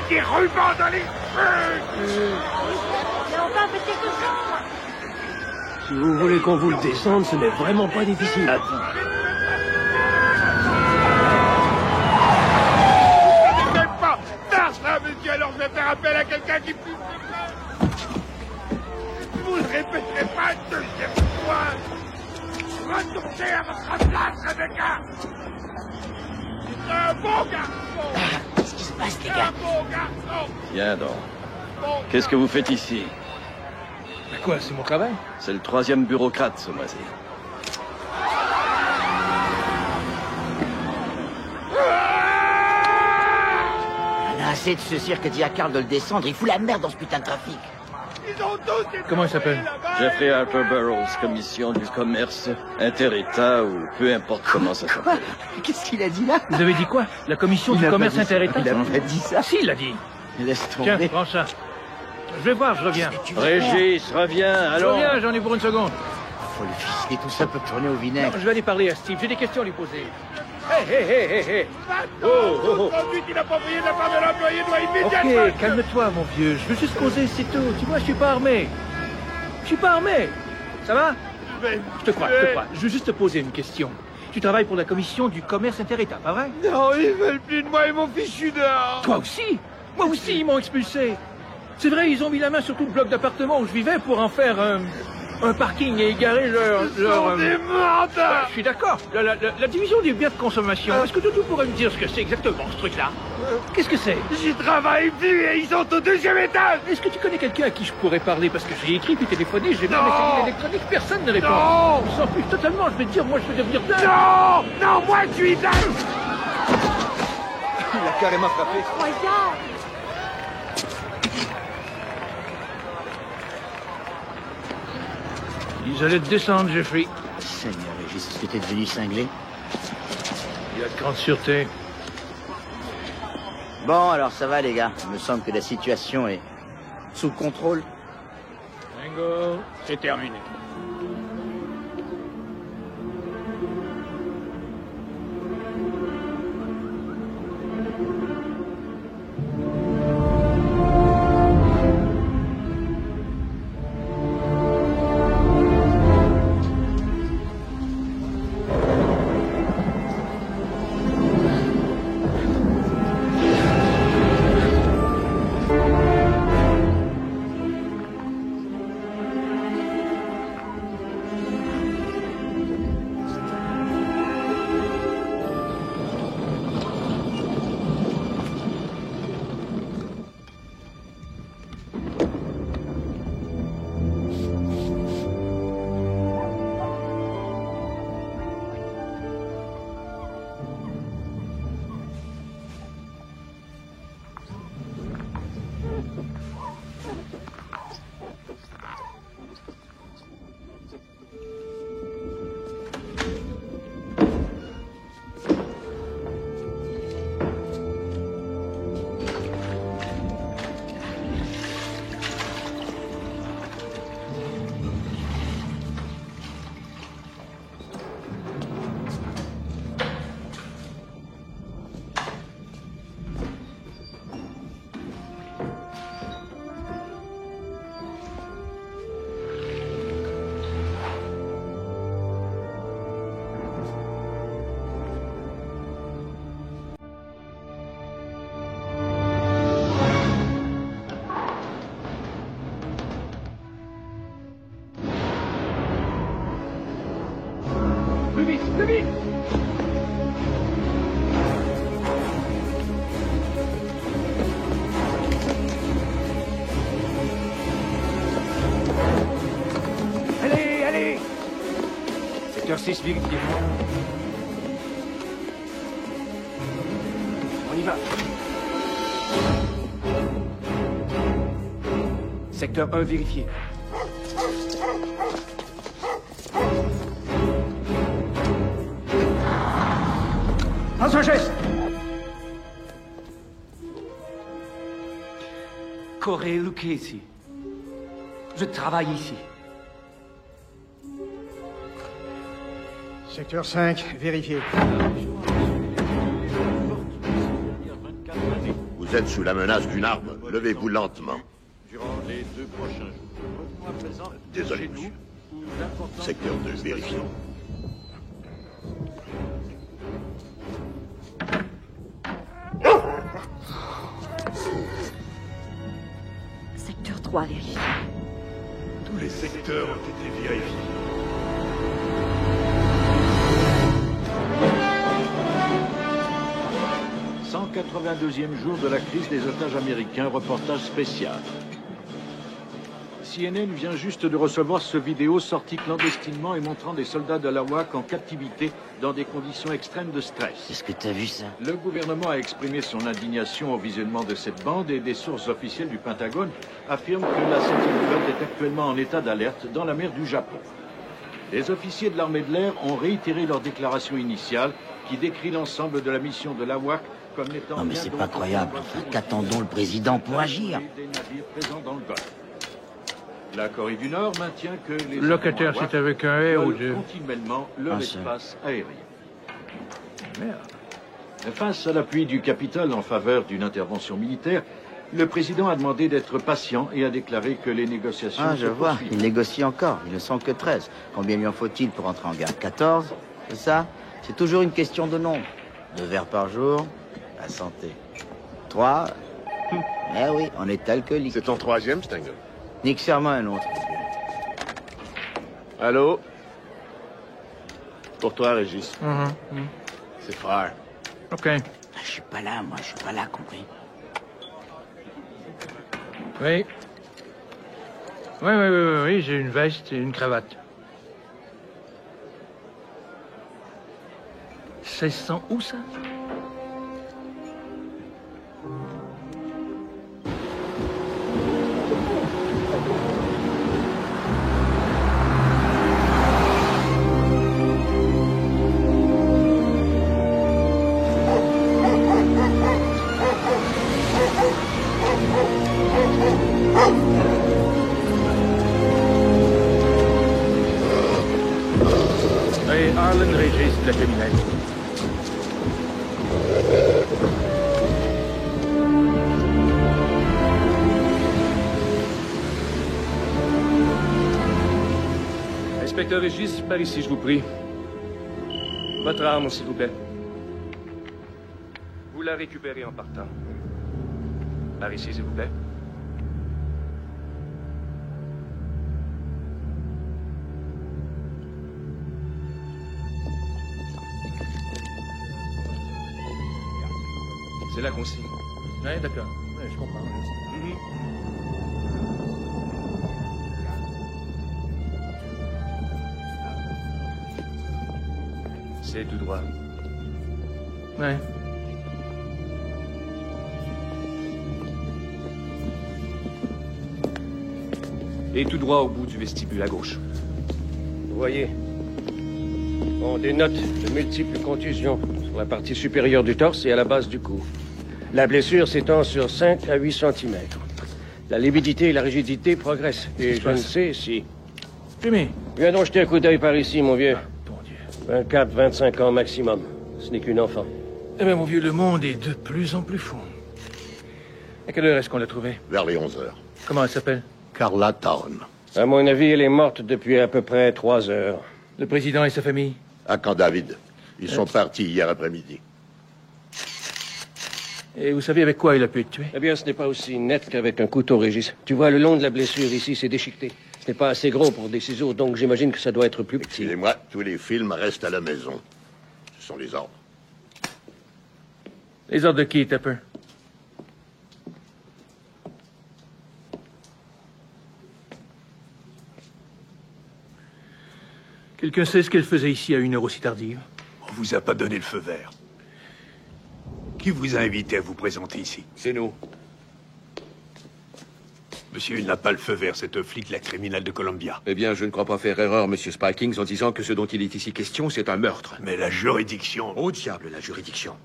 des rubans dans les cheveux. Mais enfin, faites quelque chose. Si vous voulez qu'on vous le descende, ce n'est vraiment pas difficile. Ne faites pas faire ça, monsieur, alors je vais faire appel à quelqu'un qui puisse le faire. Vous ne répéterez pas une deuxième fois. Retournez à votre place, Rebecca. C'est un bon garçon. Qu'est-ce qui se passe, les Un gars? bon garçon. Viens donc. Qu'est-ce que vous faites ici? Quoi, c'est mon travail? C'est le 3e bureaucrate ce mois-ci. On a assez de ce cirque dit à Carl de le descendre. Il fout la merde dans ce putain de trafic. Ils ont tous été Comment il s'appelle? là-bas. Jeffrey Harper Burroughs, commission du commerce, inter-État ou peu importe comment ça s'appelle. Qu'est-ce qu'il a dit là? Vous avez dit quoi? La commission du commerce inter-État? Il a pas dit ça. Si, il l'a dit. Laisse Tiens, tomber. prends ça. Je vais voir, je reviens. Régis, reviens, Je allons. reviens, j'en ai pour une seconde. Faut le ficeler, tout ça peut tourner au vinaigre. Non, je vais aller parler à Steve, j'ai des questions à lui poser. Hé, hé, hé, hé, hé. Maintenant, conduite inappropriée de la part de l'employé doit immédiatement... Ok, calme-toi, mon vieux. Je veux juste causer, c'est tout. Tu vois, je suis pas armé. Je suis pas armé. Ça va? Je te crois, je te crois. Je veux juste te poser une question. Tu travailles pour la commission du commerce inter-État, pas vrai? Non, ils veulent plus de moi, ils m'ont fichu dehors. Toi aussi? Moi aussi, ils m'ont expulsé. C'est vrai, ils ont mis la main sur tout le bloc d'appartements où je vivais pour en faire un parking et égarer leur... Des mendards. Je suis d'accord. La division des biens de consommation. Est-ce que tu pourrais me dire ce que c'est exactement, ce truc-là? Qu'est-ce que c'est? J'y travaille plus et ils sont au 2e étage. Est-ce que tu connais quelqu'un à qui je pourrais parler? Parce que j'ai écrit puis téléphoné, j'ai même Non. essayé l'électronique, personne ne répond. Non. Je s'en fiche totalement, je vais te dire, moi je veux devenir dingue. Non. Non, moi je suis dingue. Il a carrément frappé. Regarde. Ils allaient te descendre, Jeffrey. Seigneur Régis, est-ce que t'es devenu cinglé? Il y a de grande sûreté. Bon, alors ça va, les gars. Il me semble que la situation est sous contrôle. Bingo, c'est terminé. Plus vite, plus vite! Allez, allez! Secteur 6, vérifié. On y va. Secteur 1, vérifié. Lance un geste! Corey Lucchesi. Je travaille ici. Secteur 5, vérifié. Vous Vous êtes sous la menace d'une arme. Levez-vous lentement. Durant les 2 prochains jours. À présent, Désolé, chez monsieur. nous, où l'importance Secteur de 2, vérifié. Secteur 3, vérifié. Tous les secteurs ont été vérifiés. « 182e jour de la crise des otages américains, reportage spécial. CNN vient juste de recevoir ce vidéo sorti clandestinement et montrant des soldats de l'AWAC en captivité dans des conditions extrêmes de stress. Est-ce que t'as vu ça? Le gouvernement a exprimé son indignation au visionnement de cette bande et des sources officielles du Pentagone affirment que la septième flotte est actuellement en état d'alerte dans la mer du Japon. Les officiers de l'armée de l'air ont réitéré leur déclaration initiale qui décrit l'ensemble de la mission de l'AWAC comme n'étant... Non mais c'est pas croyable. Enfin, qu'attendons le président pour agir? Des navires présents dans le Golfe. La Corée du Nord maintient que les... Locataire, c'est avec un R ou volent deux. continuellement leur Un seul. espace aérien. Merde. Face à l'appui du Capitole en faveur d'une intervention militaire, le président a demandé d'être patient et a déclaré que les négociations Ah, je se vois. poursuivent. Il négocie encore. Ils ne sont que 13. Combien lui en faut-il pour entrer en guerre? 14? C'est ça? C'est toujours une question de nombre. 2 verres par jour, la santé. 3? Eh oui, on est alcoolique. C'est ton 3e, Stengel. Nique serment un autre. Allô? Pour toi, Régis. Mhm. C'est frère. OK. Ah, je suis pas là, moi. Je suis pas là, compris. Oui. Oui, j'ai une veste et une cravate. 1600 où, ça? Et Arlen Régis, la criminelle. Inspecteur Régis, par ici, je vous prie. Votre arme, s'il vous plaît. Vous la récupérez en partant. Par ici, s'il vous plaît. C'est la consigne. Oui, d'accord. Ouais, je comprends. C'est tout droit. Ouais. Et tout droit au bout du vestibule à gauche. Vous voyez, on dénote de multiples contusions sur la partie supérieure du torse et à la base du cou. La blessure s'étend sur 5 à 8 cm. La lividité et la rigidité progressent. Et je ne sais si... Jimmy. Viens donc jeter un coup d'œil par ici, mon vieux. Bon Dieu. 24, 25 ans maximum. Ce n'est qu'une enfant. Eh bien, mon vieux, le monde est de plus en plus fou. À quelle heure est-ce qu'on l'a trouvée? Vers les 11 heures. Comment elle s'appelle? Carla Town. À mon avis, elle est morte depuis à peu près 3 heures. Le président et sa famille? À Camp David. Ils sont partis hier après-midi. Et vous savez avec quoi il a pu être tué? Eh bien, ce n'est pas aussi net qu'avec un couteau, Régis. Tu vois, le long de la blessure ici, c'est déchiqueté. Ce n'est pas assez gros pour des ciseaux, donc j'imagine que ça doit être plus petit. Excusez-moi, tous les films restent à la maison. Ce sont les ordres. Les ordres de qui, Tupper? Quelqu'un sait ce qu'elle faisait ici à une heure aussi tardive? On vous a pas donné le feu vert. Qui vous a invité à vous présenter ici? C'est nous. Monsieur, il n'a pas le feu vert, cette flic, la criminelle de Columbia. Eh bien, je ne crois pas faire erreur, Monsieur Spikings, en disant que ce dont il est ici question, c'est un meurtre. Mais la juridiction... Au diable, la juridiction.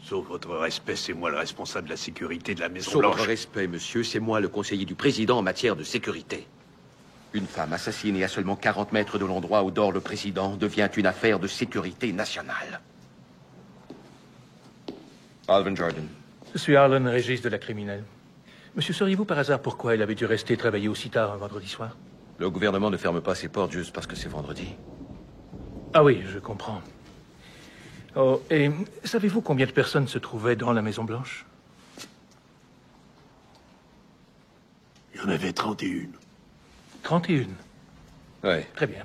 Sauf votre respect, c'est moi le responsable de la sécurité de la Maison Sauf Blanche. votre respect, monsieur, c'est moi le conseiller du président en matière de sécurité. Une femme assassinée à seulement 40 mètres de l'endroit où dort le président devient une affaire de sécurité nationale. Alvin Jordan. Je suis Harlan Régis de la criminelle. Monsieur, sauriez-vous par hasard pourquoi il avait dû rester travailler aussi tard un vendredi soir? Le gouvernement ne ferme pas ses portes juste parce que c'est vendredi. Ah oui, je comprends. Oh, et savez-vous combien de personnes se trouvaient dans la Maison-Blanche? Il y en avait 31. 31. Oui. Très bien.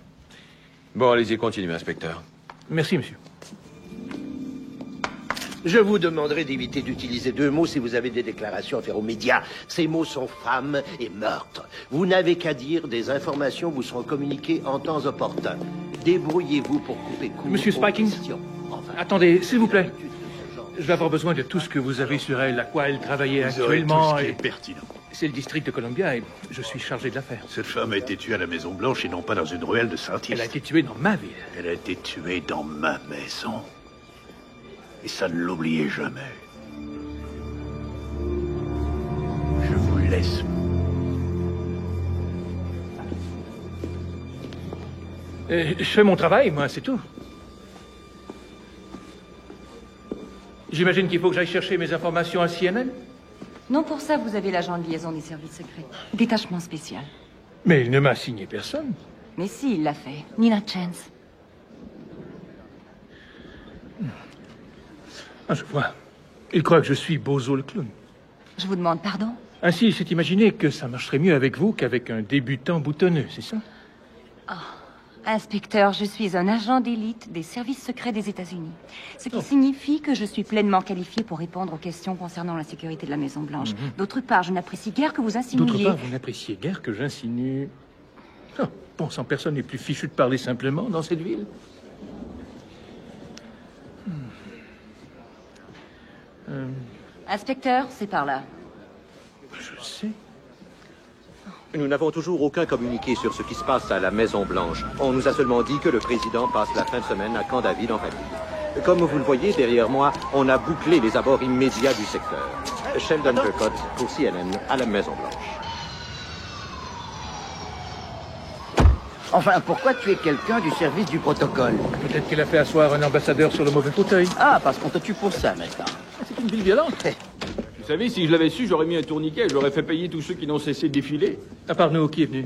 Bon, allez-y, continuez, inspecteur. Merci, monsieur. Je vous demanderai d'éviter d'utiliser 2 mots si vous avez des déclarations à faire aux médias. Ces mots sont femme et meurtre. Vous n'avez qu'à dire des informations vous seront communiquées en temps opportun. Débrouillez-vous pour couper court. Monsieur Spikings, enfin, attendez, s'il vous plaît. Je vais avoir besoin de tout ce que vous avez sur elle, à quoi elle travaillait actuellement. Tout ce qui est pertinent. C'est le district de Columbia et je suis chargé de l'affaire. Cette femme a été tuée à la Maison-Blanche et non pas dans une ruelle de Saint-Yves. Elle a été tuée dans ma ville. Elle a été tuée dans ma maison. Et ça ne l'oubliez jamais. Je vous laisse. Je fais mon travail, moi, c'est tout. J'imagine qu'il faut que j'aille chercher mes informations à CNN? Non, pour ça, vous avez l'agent de liaison des services secrets. Détachement spécial. Mais il ne m'a assigné personne. Mais si, il l'a fait. Nina Chance. Ah, je vois. Il croit que je suis Bozo le clown. Je vous demande pardon? Ainsi, il s'est imaginé que ça marcherait mieux avec vous qu'avec un débutant boutonneux, c'est ça? Inspecteur, je suis un agent d'élite des services secrets des États-Unis. Ce qui signifie que je suis pleinement qualifié pour répondre aux questions concernant la sécurité de la Maison-Blanche. D'autre part, je n'apprécie guère que vous insinuiez... D'autre part, vous n'appréciez guère que j'insinue... Oh, bon sang, personne n'est plus fichu de parler simplement dans cette ville. Inspecteur, c'est par là. Je sais. Nous n'avons toujours aucun communiqué sur ce qui se passe à la Maison-Blanche. On nous a seulement dit que le président passe la fin de semaine à Camp David en famille. Comme vous le voyez derrière moi, on a bouclé les abords immédiats du secteur. Sheldon Turcotte pour CNN à la Maison-Blanche. Enfin, pourquoi tuer quelqu'un du service du protocole? Peut-être qu'elle a fait asseoir un ambassadeur sur le mauvais fauteuil. Ah, parce qu'on te tue pour ça, maintenant. C'est une ville violente. Vous savez, si je l'avais su, j'aurais mis un tourniquet, j'aurais fait payer tous ceux qui n'ont cessé de défiler. À part nous, qui est venu?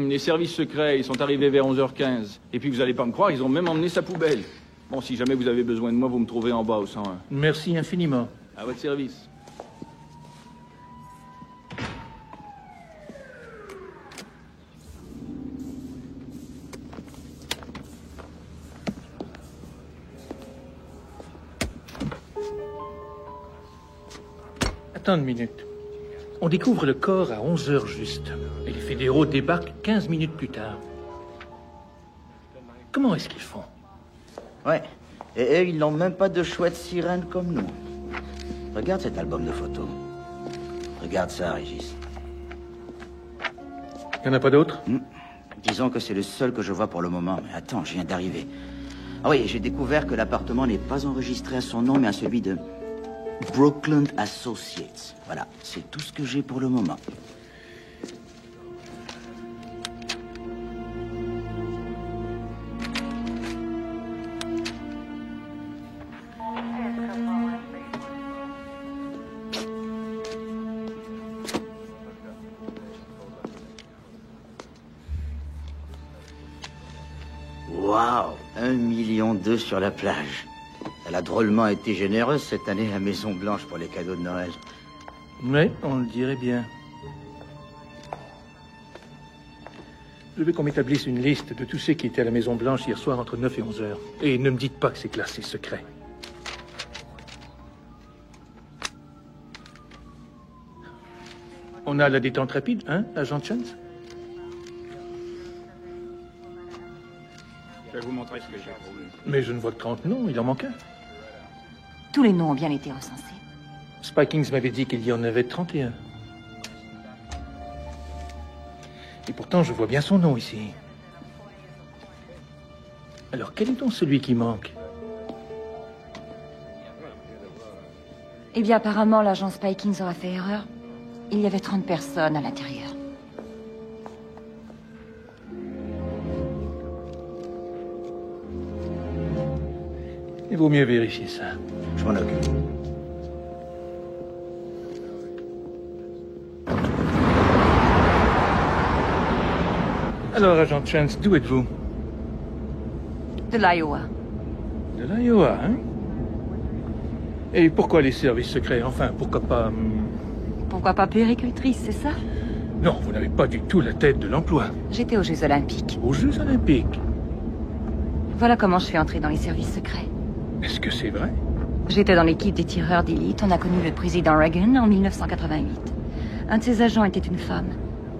Les services secrets, ils sont arrivés vers 11h15. Et puis, vous allez pas me croire, ils ont même emmené sa poubelle. Bon, si jamais vous avez besoin de moi, vous me trouvez en bas au 101. Merci infiniment. À votre service. Attends une minute. On découvre le corps à 11h juste. Et les fédéraux débarquent 15 minutes plus tard. Comment est-ce qu'ils font? Ouais. Et eux, ils n'ont même pas de chouette sirène comme nous. Regarde cet album de photos. Regarde ça, Régis. Il n'y en a pas d'autres? Disons que c'est le seul que je vois pour le moment. Mais attends, je viens d'arriver. Ah oui, j'ai découvert que l'appartement n'est pas enregistré à son nom, mais à celui de Brooklyn Associates. Voilà, c'est tout ce que j'ai pour le moment. Waouh, 1,2 million sur la plage. Elle a drôlement été généreuse cette année à Maison-Blanche pour les cadeaux de Noël. Oui, on le dirait bien. Je veux qu'on m'établisse une liste de tous ceux qui étaient à la Maison-Blanche hier soir entre 9 et 11 heures. Et ne me dites pas que c'est classé secret. On a la détente rapide, hein, agent Chance? Je vais vous montrer ce que j'ai pour vous. Mais je ne vois que 30 noms, il en manque un. Tous les noms ont bien été recensés. Spikings m'avait dit qu'il y en avait 31. Et pourtant, je vois bien son nom ici. Alors, quel est donc celui qui manque? Eh bien, apparemment, l'agent Spikings aura fait erreur. Il y avait 30 personnes à l'intérieur. Il vaut mieux vérifier ça. Je m'en occupe. Alors, agent Chance, d'où êtes-vous? De l'Iowa. De l'Iowa, hein? Et pourquoi les services secrets? Enfin, pourquoi pas... Pourquoi pas puéricultrice, c'est ça? Non, vous n'avez pas du tout la tête de l'emploi. J'étais aux Jeux Olympiques. Aux Jeux Olympiques? Voilà comment je suis entrée dans les services secrets. Est-ce que c'est vrai? J'étais dans l'équipe des tireurs d'élite. On a connu le président Reagan en 1988. Un de ses agents était une femme.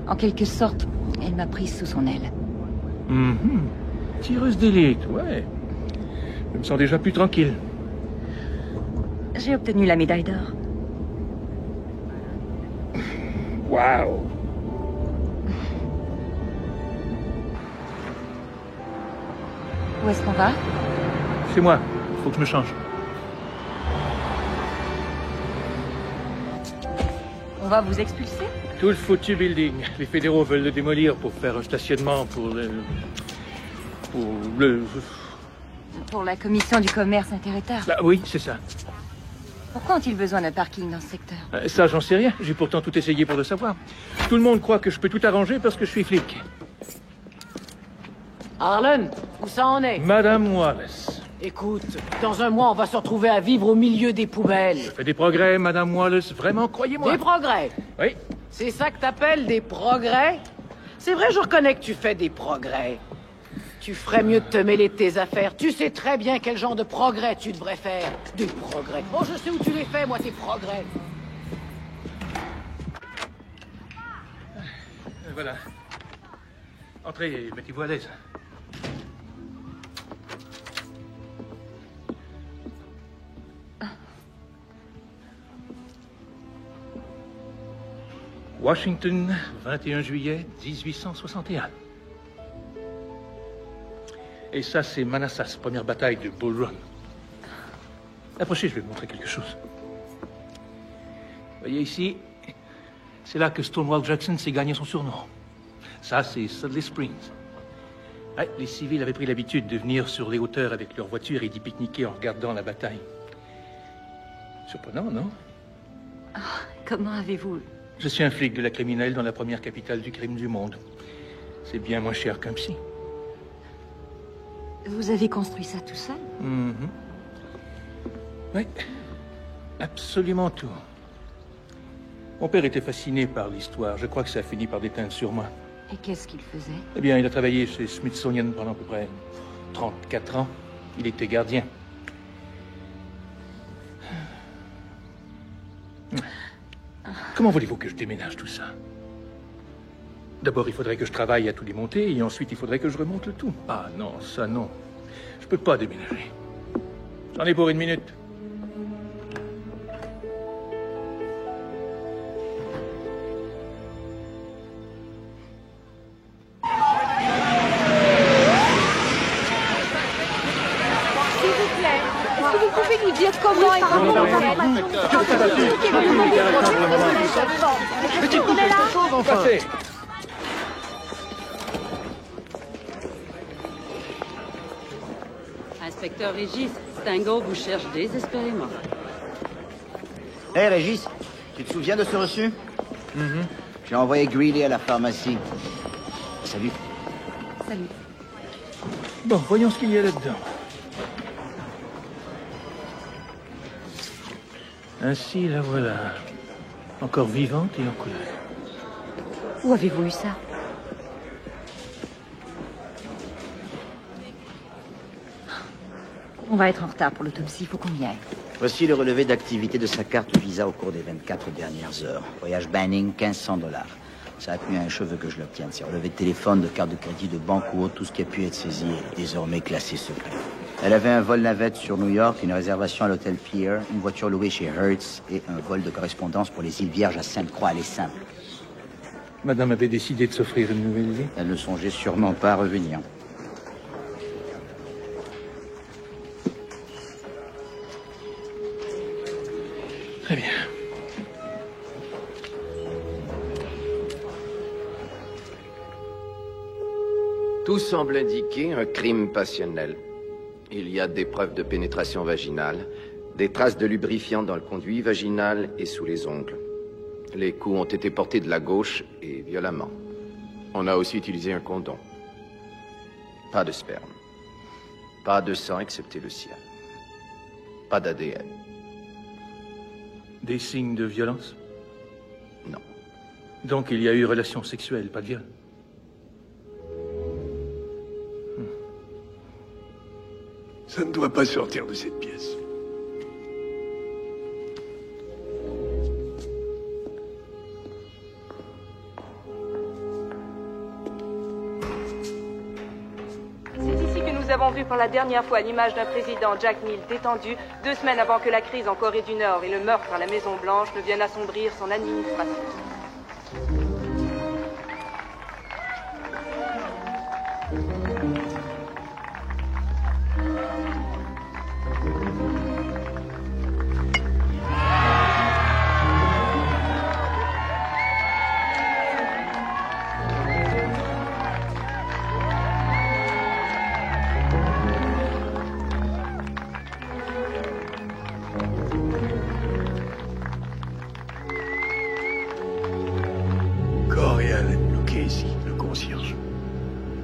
En quelque sorte, elle m'a prise sous son aile. Tireuse d'élite, ouais. Je me sens déjà plus tranquille. J'ai obtenu la médaille d'or. Waouh! Où est-ce qu'on va? C'est moi. Il faut que je me change. On va vous expulser? Tout le foutu building. Les fédéraux veulent le démolir pour faire un stationnement pour le... Pour la commission du commerce inter-État. Ah, oui, c'est ça. Pourquoi ont-ils besoin d'un parking dans ce secteur? Ça, j'en sais rien. J'ai pourtant tout essayé pour le savoir. Tout le monde croit que je peux tout arranger parce que je suis flic. Harlan, où ça en est? Madame Wallace. Écoute, dans un mois, on va se retrouver à vivre au milieu des poubelles. Je fais des progrès, Madame Wallace. Vraiment, croyez-moi. Des progrès? Oui. C'est ça que t'appelles des progrès? C'est vrai, je reconnais que tu fais des progrès. Tu ferais mieux de te mêler de tes affaires. Tu sais très bien quel genre de progrès tu devrais faire. Des progrès. Oh, je sais où tu les fais, moi, tes progrès. Voilà. Entrez, mettez-vous à l'aise. Washington, 21 juillet 1861. Et ça, c'est Manassas, première bataille de Bull Run. Approchez, je vais vous montrer quelque chose. Voyez ici, c'est là que Stonewall Jackson s'est gagné son surnom. Ça, c'est Sudley Springs. Ouais, les civils avaient pris l'habitude de venir sur les hauteurs avec leurs voitures et d'y pique-niquer en regardant la bataille. Surprenant, non? Oh, comment avez-vous... Je suis un flic de la criminelle dans la première capitale du crime du monde. C'est bien moins cher qu'un psy. Vous avez construit ça tout seul? Oui, absolument tout. Mon père était fasciné par l'histoire. Je crois que ça a fini par déteindre sur moi. Et qu'est-ce qu'il faisait? Eh bien, il a travaillé chez Smithsonian pendant à peu près 34 ans. Il était gardien. Comment voulez-vous que je déménage tout ça? D'abord, il faudrait que je travaille à tout démonter, et ensuite, il faudrait que je remonte le tout. Ah non, ça non. Je peux pas déménager. J'en ai pour 1 minute. S'il vous plaît, est-ce que vous pouvez nous dire comment est parmi les informations? On est là? Passez. Inspecteur Régis, Stingo vous cherche désespérément. Hé, Régis, tu te souviens de ce reçu? J'ai envoyé Greeley à la pharmacie. Salut. Salut. Bon, voyons ce qu'il y a là-dedans. Ainsi, la voilà. Encore vivante et en couleur. Où avez-vous eu ça? On va être en retard pour l'autopsie, il faut qu'on y aille. Voici le relevé d'activité de sa carte Visa au cours des 24 dernières heures. Voyage Banning, 1500 $. Ça a tenu à un cheveu que je l'obtienne. C'est relevé de téléphone, de carte de crédit, de banque ou autre, tout ce qui a pu être saisi est désormais classé secret. Elle avait un vol navette sur New York, une réservation à l'hôtel Pier, une voiture louée chez Hertz et un vol de correspondance pour les îles Vierges à Sainte-Croix. Elle est simple. Madame avait décidé de s'offrir une nouvelle vie. Elle ne songeait sûrement pas à revenir. Très bien. Tout semble indiquer un crime passionnel. Il y a des preuves de pénétration vaginale, des traces de lubrifiant dans le conduit vaginal et sous les ongles. Les coups ont été portés de la gauche et violemment. On a aussi utilisé un condom. Pas de sperme. Pas de sang excepté le sien. Pas d'ADN. Des signes de violence? Non. Donc il y a eu relation sexuelle, pas de viol? Ça ne doit pas sortir de cette pièce. C'est ici que nous avons vu pour la dernière fois l'image d'un président Jack Neal détendu 2 semaines avant que la crise en Corée du Nord et le meurtre à la Maison Blanche ne viennent assombrir son administration.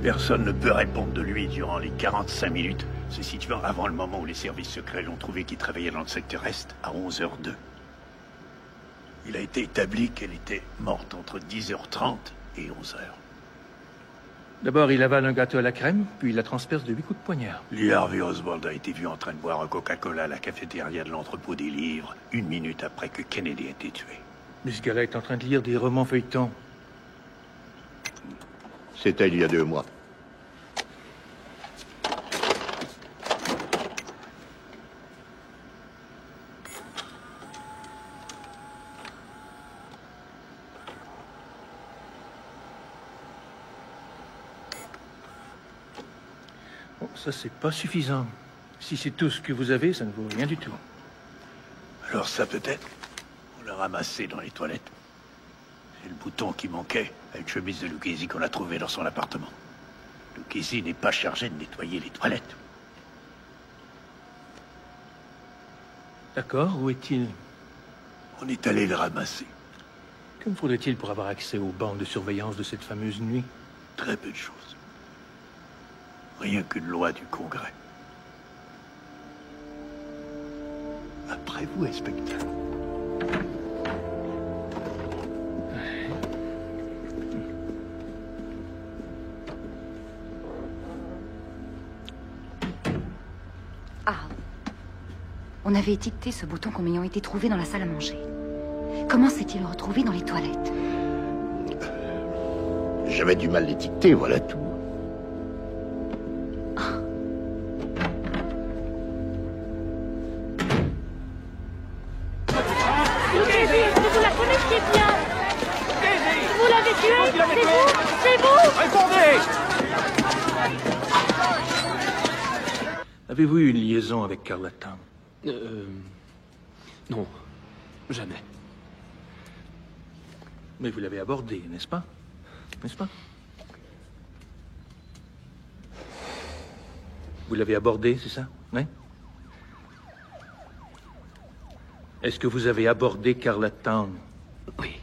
Personne ne peut répondre de lui durant les 45 minutes, se situant avant le moment où les services secrets l'ont trouvé qui travaillait dans le secteur Est à 11h02. Il a été établi qu'elle était morte entre 10h30 et 11h. D'abord, il avale un gâteau à la crème, puis il la transperce de 8 coups de poignard. Lee Harvey Oswald a été vu en train de boire un Coca-Cola à la cafétéria de l'entrepôt des livres, 1 minute après que Kennedy a été tué. Mais ce gars-là est en train de lire des romans feuilletons. C'était il y a 2 mois. Bon, ça, c'est pas suffisant. Si c'est tout ce que vous avez, ça ne vaut rien du tout. Alors ça peut-être, on l'a ramassé dans les toilettes. C'est le bouton qui manquait à une chemise de Lucchesi qu'on a trouvée dans son appartement. Lucchesi n'est pas chargé de nettoyer les toilettes. D'accord, où est-il? On est allé le ramasser. Que me faudrait-il pour avoir accès aux bandes de surveillance de cette fameuse nuit? Très peu de choses. Rien qu'une loi du Congrès. Après vous, inspecteur. Ah. On avait étiqueté ce bouton comme ayant été trouvé dans la salle à manger. Comment s'est-il retrouvé dans les toilettes? J'avais du mal l'étiqueter, voilà tout. Vous la connaissez bien. Vous l'avez tuée. C'est vous. C'est vous. Répondez! Avez-vous eu une liaison avec Carla Town? Non. Jamais. Mais vous l'avez abordée, n'est-ce pas? N'est-ce pas? Vous l'avez abordée, c'est ça? Oui? Est-ce que vous avez abordé Carla Town? Oui.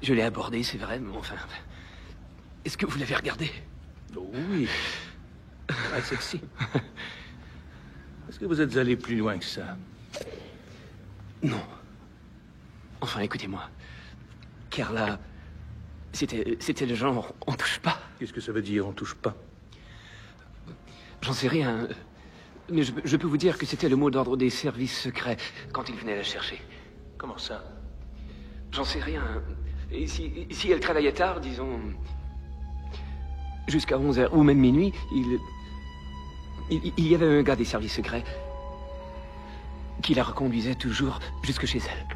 Je l'ai abordée, c'est vrai, mais enfin... Est-ce que vous l'avez regardée? Oh, oui. Très sexy. Est-ce que vous êtes allé plus loin que ça? Non. Enfin, écoutez-moi. Carla... C'était le genre... On touche pas. Qu'est-ce que ça veut dire, on touche pas? J'en sais rien. Mais je peux vous dire que c'était le mot d'ordre des services secrets quand ils venaient la chercher. Comment ça? J'en sais rien. Et si elle travaillait tard, disons... Jusqu'à 11h ou même minuit, il y avait un gars des services secrets qui la reconduisait toujours jusque chez elle.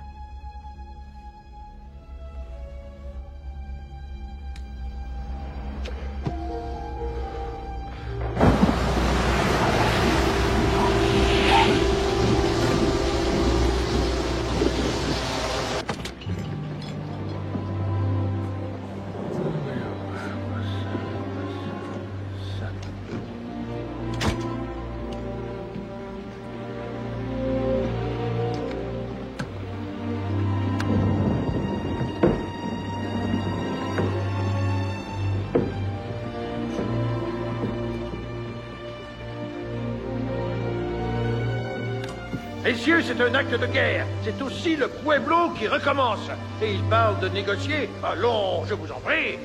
Messieurs, c'est un acte de guerre. C'est aussi le Pueblo qui recommence. Et il parle de négocier. Allons, je vous en prie.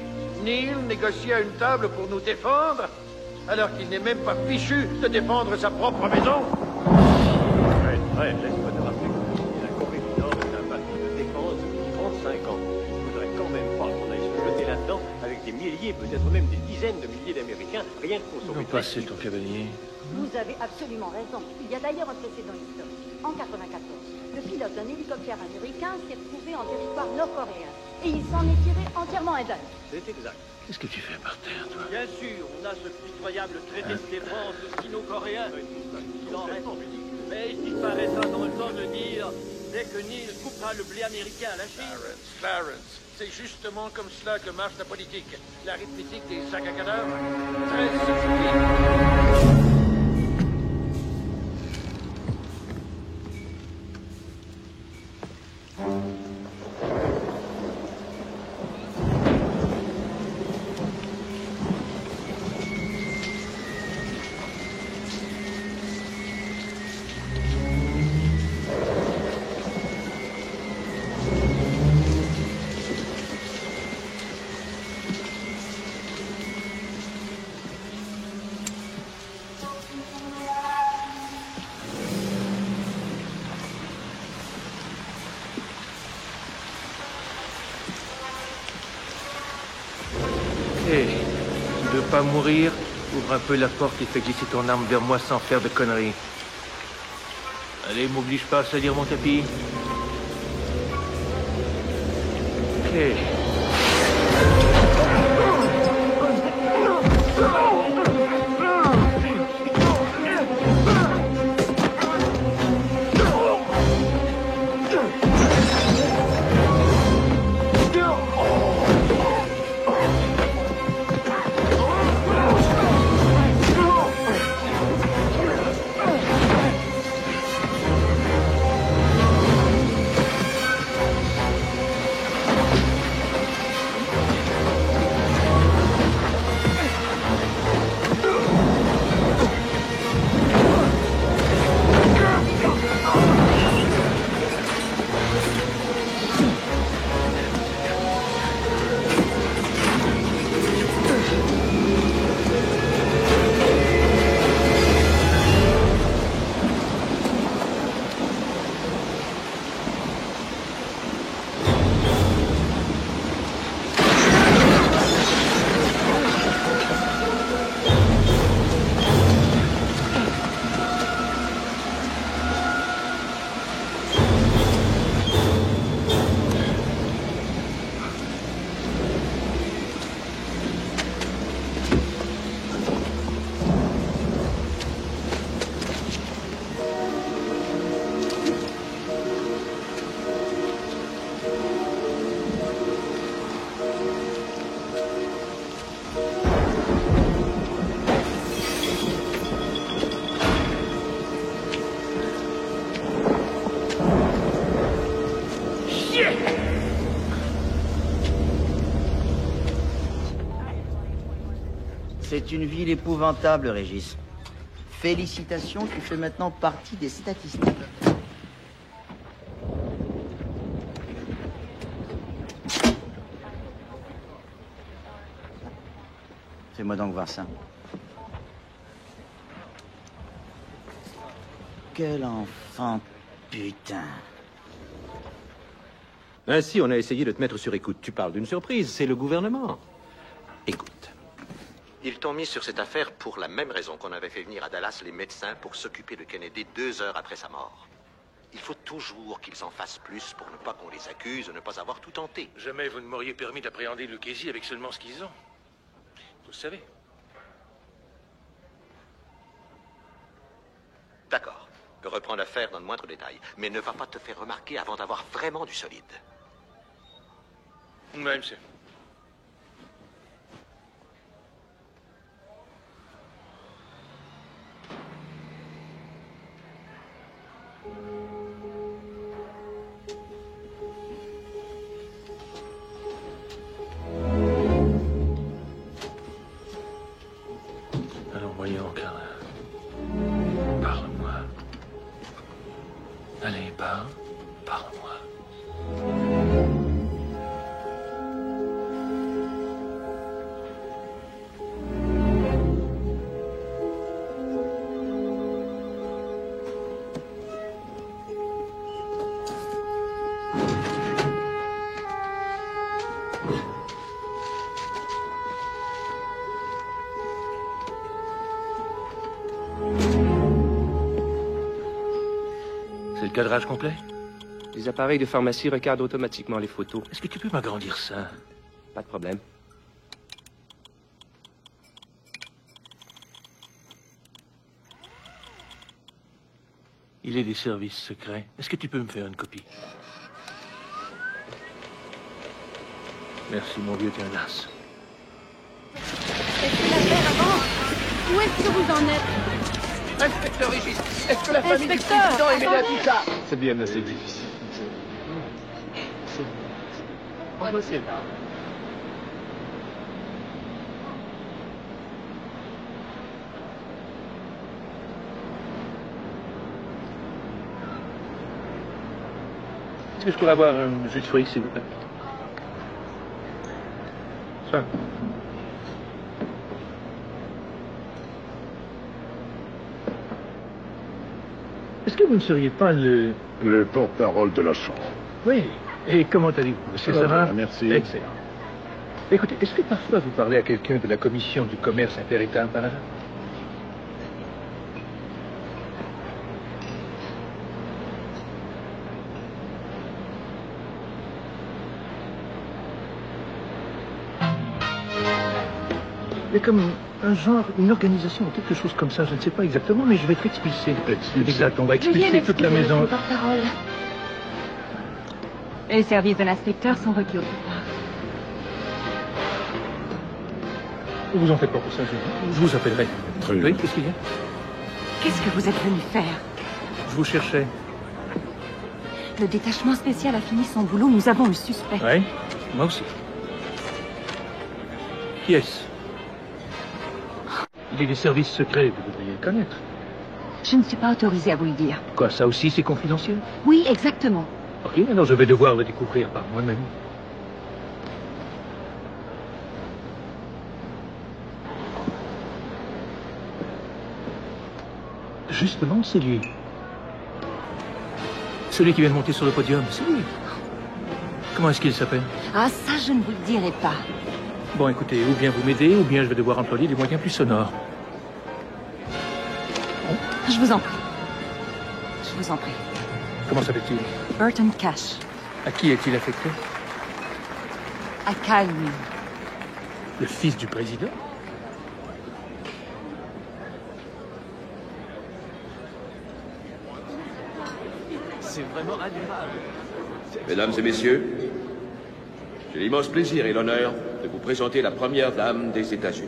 Neil négocie à une table pour nous défendre, alors qu'il n'est même pas fichu de défendre sa propre maison. Frère, laisse-moi te rappeler que la Corée du Nord est un parti de défense depuis 35 ans. Je voudrais quand même pas qu'on aille se jeter là-dedans avec des milliers, peut-être même des dizaines de milliers d'Américains, rien que pour sauver. Non, passez ton cavalier. Vous avez absolument raison. Il y a d'ailleurs un précédent historique. En 94, le pilote d'un hélicoptère américain s'est retrouvé en territoire nord-coréen. Et il s'en est tiré entièrement indemne. C'est exact. Qu'est-ce que tu fais par terre, toi? Bien sûr, on a ce pitoyable traité de défense sino-coréen. Il en reste. Mais il paraît ça dans le temps de dire, dès que Neil coupera le blé américain à la Chine... Clarence, c'est justement comme cela que marche la politique. L'arithmétique des sacs à cadavres. 13 suffit. Hé, tu veux pas mourir? Ouvre un peu la porte et fais glisser ton arme vers moi sans faire de conneries. Allez, m'oblige pas à salir mon tapis. Ok. C'est une ville épouvantable, Régis. Félicitations, tu fais maintenant partie des statistiques. Fais-moi donc voir ça. Quel enfant, putain. Ainsi, on a essayé de te mettre sur écoute. Tu parles d'une surprise, c'est le gouvernement. Écoute. Ils t'ont mis sur cette affaire pour la même raison qu'on avait fait venir à Dallas les médecins pour s'occuper de Kennedy 2 heures après sa mort. Il faut toujours qu'ils en fassent plus pour ne pas qu'on les accuse de ne pas avoir tout tenté. Jamais vous ne m'auriez permis d'appréhender le Casey avec seulement ce qu'ils ont. Vous le savez. D'accord. Reprends l'affaire dans le moindre détail. Mais ne va pas te faire remarquer avant d'avoir vraiment du solide. Oui, monsieur. Alors, voyons, Carla. Parle-moi. Allez, parle-moi. C'est le cadrage complet? Les appareils de pharmacie recadrent automatiquement les photos. Est-ce que tu peux m'agrandir ça? Pas de problème. Il est des services secrets. Est-ce que tu peux me faire une copie? Merci, mon vieux, t'es un as. Est-ce que l'affaire avance? Où est-ce que vous en êtes? Inspecteur Régis, est-ce que la famille du Inspecteur, président est mêlée à attendez. tout ça? C'est bien assez difficile. C'est possible. Est-ce que je pourrais avoir un jus de fruits, s'il vous plaît? Ça. Est-ce que vous ne seriez pas le porte-parole de la Chambre. Oui. Et comment allez-vous? Ça va, merci. Excellent. Écoutez, est-ce que parfois vous parlez à quelqu'un de la commission du commerce inter-État par hasard? Il y a comme un genre, une organisation, quelque chose comme ça, je ne sais pas exactement, mais je vais être expulsé. Exact, on va expulser toute la maison. Porte-parole. Les services de l'inspecteur sont requis au départ. Ne vous en faites pas pour ça, je vous appellerai. Très Oui, bien. qu'est-ce qu'il y a? Qu'est-ce que vous êtes venu faire? Je vous cherchais. Le détachement spécial a fini son boulot, nous avons le suspect. Oui, moi aussi. Qui est-ce? Il est des services secrets, vous devriez le connaître. Je ne suis pas autorisée à vous le dire. Quoi, ça aussi c'est confidentiel? Oui, exactement. Ok, alors je vais devoir le découvrir par moi-même. Justement, c'est lui. Celui qui vient de monter sur le podium, c'est lui. Comment est-ce qu'il s'appelle? Ah, ça, je ne vous le dirai pas. Bon, écoutez, ou bien vous m'aidez, ou bien je vais devoir employer des moyens plus sonores. Je vous en prie. Je vous en prie. Comment s'appelle-t-il? Burton Cash. À qui est-il affecté? À Calme. Le fils du président? C'est vraiment admirable. Mesdames et messieurs, j'ai l'immense plaisir et l'honneur de vous présenter la première dame des États-Unis,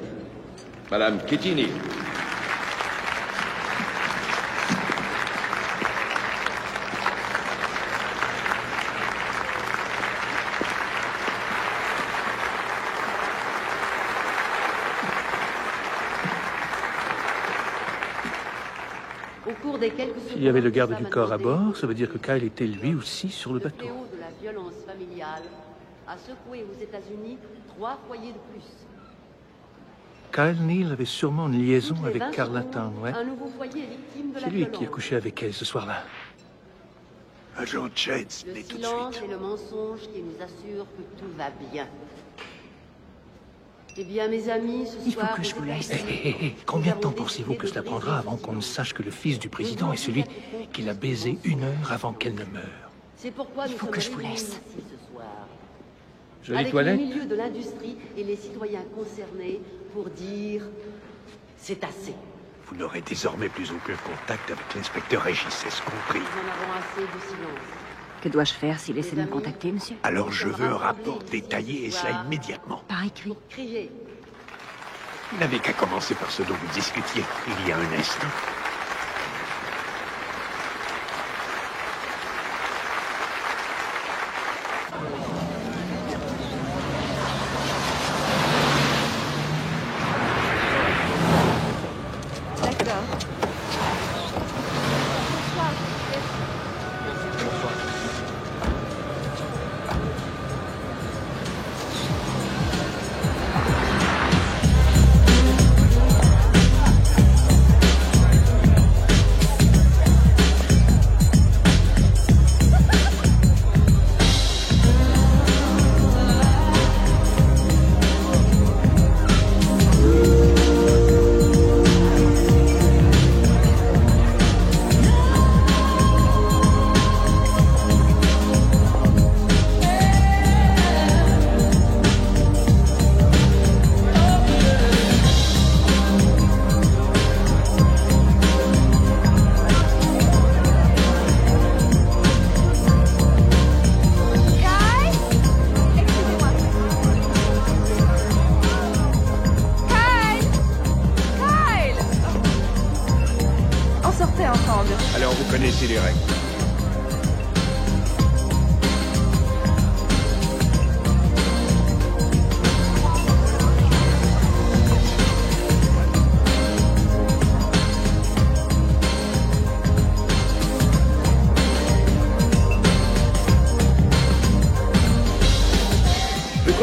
Madame Kitty Neal. Au cours des quelques S'il y avait le garde du corps à bord, ça veut dire que Kyle était lui aussi sur le bateau. fléau de la violence familiale a secoué aux États-Unis 3 foyers de plus. Kyle Neal avait sûrement une liaison Toutes les avec 20 Carla secondes, Town, ouais. Un nouveau foyer est victime de la C'est lui qui a violence. couché avec elle ce soir-là. Agent Chance, Le venez tout de silence suite. et le mensonge qui nous assurent que tout va bien. Eh bien, mes amis, ce Il faut soir... que je vous laisse. Combien de temps pensez-vous que cela prendra avant qu'on ne sache que le fils du président est celui qu'il a baisé 1 heure avant qu'elle ne meure? C'est pourquoi nous faut sommes que je vous réunis laisse. ici ce soir. Jolie Avec toilette? le milieu de l'industrie et les citoyens concernés pour dire c'est assez. Vous n'aurez désormais plus aucun contact avec l'inspecteur Régis, est-ce compris? Nous en avons assez de silence. Que dois-je faire s'il essaie de me contacter, monsieur? Alors je veux un rapport détaillé et cela immédiatement. Par écrit. Criez. Vous n'avez qu'à commencer par ce dont vous discutiez il y a un instant. D'accord. Bonsoir.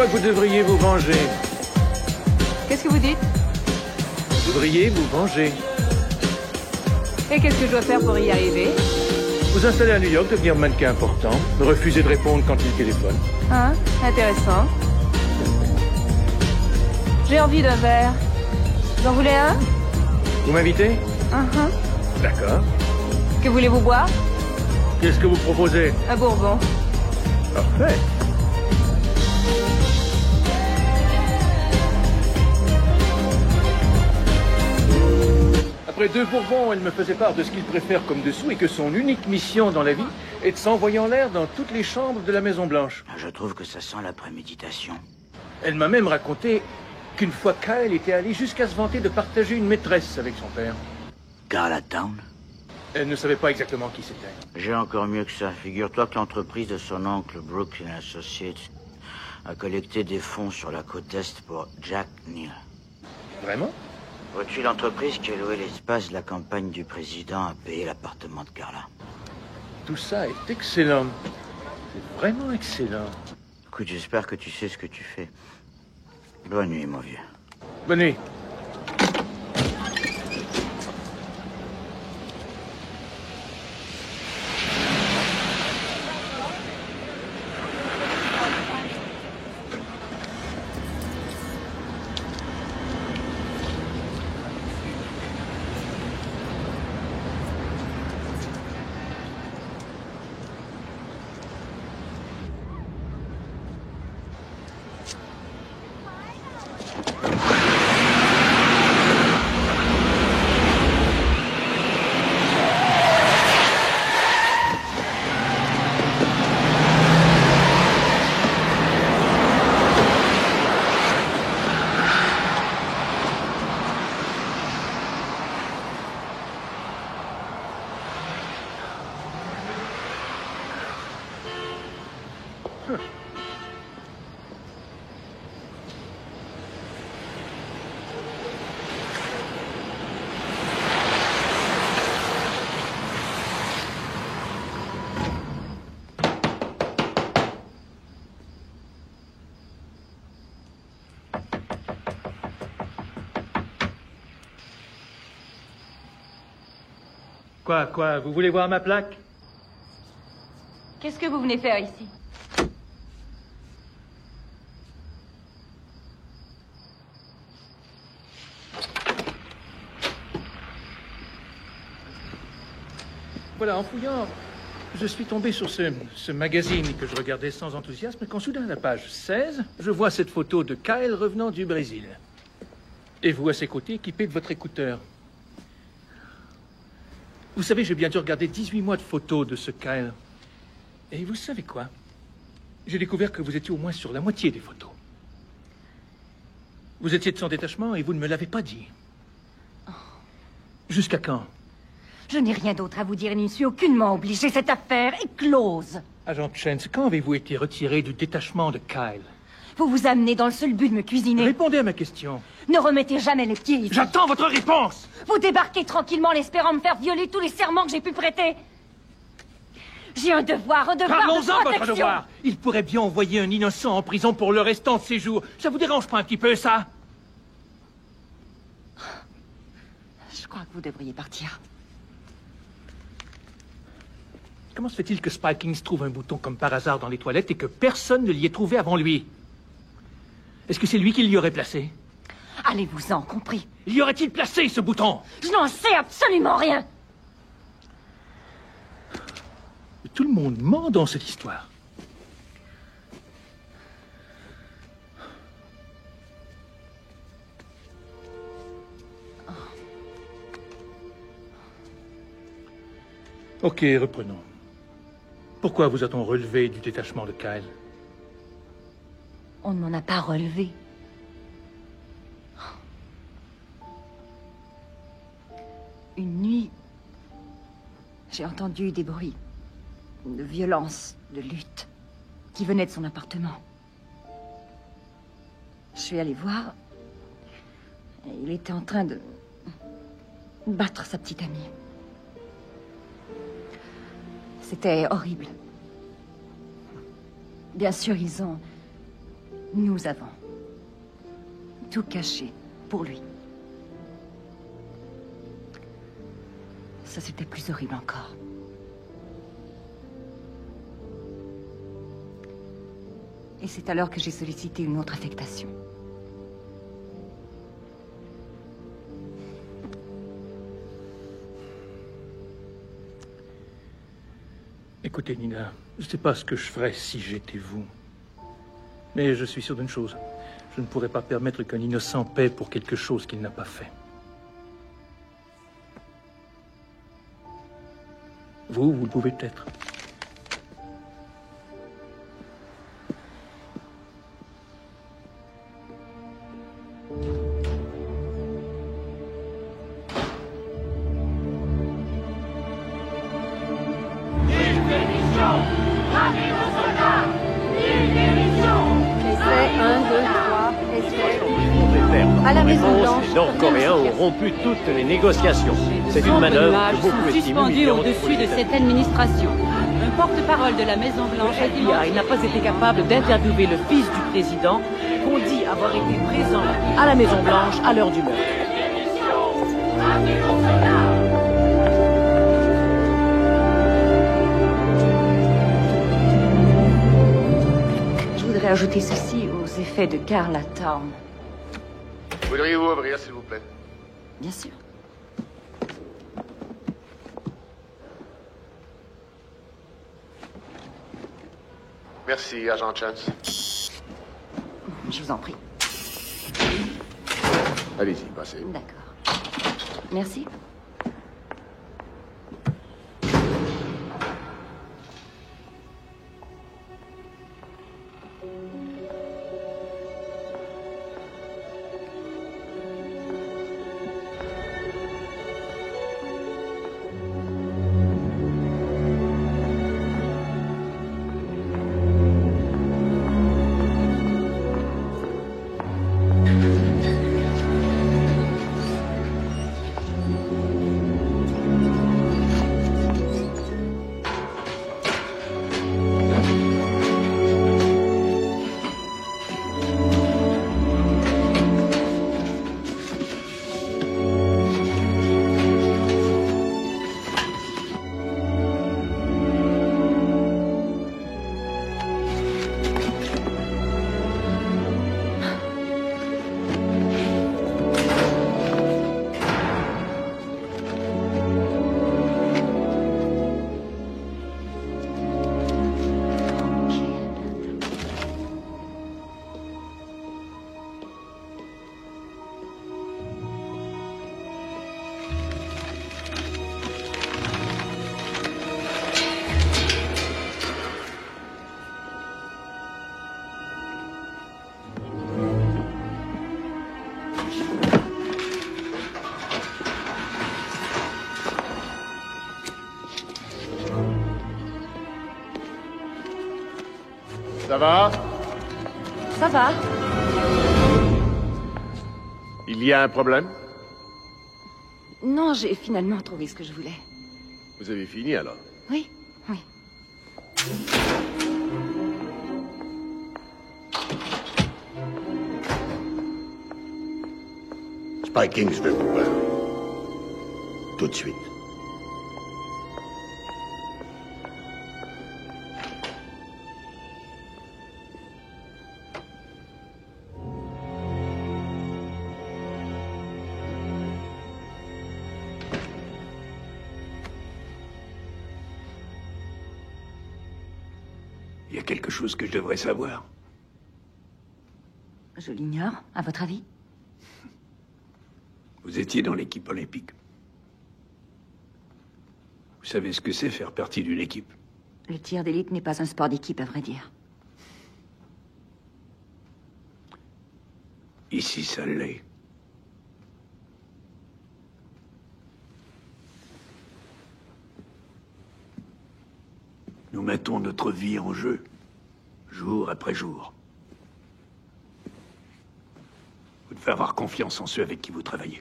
crois que vous devriez vous venger. Qu'est-ce que vous dites? Vous devriez vous venger. Et qu'est-ce que je dois faire pour y arriver? Vous installer à New York, devenir mannequin important, refuser de répondre quand il téléphone. Hein? Intéressant. J'ai envie d'un verre. Vous en voulez un? Vous m'invitez? D'accord. Que voulez-vous boire? Qu'est-ce que vous proposez? Un bourbon. Parfait. Après 2 bourbons, elle me faisait part de ce qu'il préfère comme dessous et que son unique mission dans la vie est de s'envoyer en l'air dans toutes les chambres de la Maison-Blanche. Je trouve que ça sent la préméditation. Elle m'a même raconté qu'une fois Kyle était allé jusqu'à se vanter de partager une maîtresse avec son père. Carla Town? Elle ne savait pas exactement qui c'était. J'ai encore mieux que ça. Figure-toi que l'entreprise de son oncle, Brooklyn Associates, a collecté des fonds sur la côte Est pour Jack Neal. Vraiment? Vois-tu, l'entreprise qui a loué l'espace de la campagne du président a payé l'appartement de Carla. Tout ça est excellent. C'est vraiment excellent. Écoute, j'espère que tu sais ce que tu fais. Bonne nuit, mon vieux. Bonne nuit. Quoi? Vous voulez voir ma plaque? Qu'est-ce que vous venez faire ici? Voilà, en fouillant, je suis tombé sur ce magazine que je regardais sans enthousiasme, quand soudain, à la page 16, je vois cette photo de Kyle revenant du Brésil. Et vous, à ses côtés, équipé de votre écouteur. Vous savez, j'ai bien dû regarder 18 mois de photos de ce Kyle. Et vous savez quoi? J'ai découvert que vous étiez au moins sur la moitié des photos. Vous étiez de son détachement et vous ne me l'avez pas dit. Jusqu'à quand? Je n'ai rien d'autre à vous dire et n'y suis aucunement obligée. Cette affaire est close. Agent Chance, quand avez-vous été retiré du détachement de Kyle? Vous vous amenez dans le seul but de me cuisiner. Répondez à ma question. Ne remettez jamais les pieds ici. J'attends votre réponse. Vous débarquez tranquillement en espérant me faire violer tous les serments que j'ai pu prêter. J'ai un devoir de Parlons-en, protection. votre devoir. Il pourrait bien envoyer un innocent en prison pour le restant de ses jours. Ça vous dérange pas un petit peu, ça? Je crois que vous devriez partir. Comment se fait-il que Spikings trouve un bouton comme par hasard dans les toilettes et que personne ne l'y ait trouvé avant lui? Est-ce que c'est lui qui l'y aurait placé? Allez-vous-en, compris. Y aurait-il placé ce bouton? Je n'en sais absolument rien. Tout le monde ment dans cette histoire. Ok, reprenons. Pourquoi vous a-t-on relevé du détachement de Kyle? On ne m'en a pas relevé. Une nuit, j'ai entendu des bruits de violence, de lutte, qui venaient de son appartement. Je suis allée voir. Et il était en train de battre sa petite amie. C'était horrible. Bien sûr, ils ont Nous avons tout caché pour lui. Ça, c'était plus horrible encore. Et c'est alors que j'ai sollicité une autre affectation. Écoutez, Nina, je ne sais pas ce que je ferais si j'étais vous. Mais je suis sûr d'une chose. Je ne pourrais pas permettre qu'un innocent paie pour quelque chose qu'il n'a pas fait. Vous le pouvez peut-être. À la Maison Blanche, les Nord-Coréens ont rompu toutes les négociations. C'est une manœuvre que beaucoup estiment suspendu humiliante au-dessus pour de l'État. cette administration. Un porte-parole de la Maison Blanche a dit... Il n'a pas été capable d'interviewer le fils du président, qu'on dit avoir été présent à la Maison Blanche à l'heure du meurtre. Je voudrais ajouter ceci aux effets de Carla Town. Voudriez-vous ouvrir, s'il vous plaît? Bien sûr. Merci, agent Chance. Je vous en prie. Allez-y, passez. D'accord. Merci. Ça va? Ça va. Il y a un problème? Non, j'ai finalement trouvé ce que je voulais. Vous avez fini alors? Oui, oui. Spy King veut vous voir. Tout de suite. Il y a quelque chose que je devrais savoir. Je l'ignore, à votre avis? Vous étiez dans l'équipe olympique. Vous savez ce que c'est faire partie d'une équipe? Le tir d'élite n'est pas un sport d'équipe, à vrai dire. Ici, ça l'est. Nous mettons notre vie en jeu, jour après jour. Vous devez avoir confiance en ceux avec qui vous travaillez.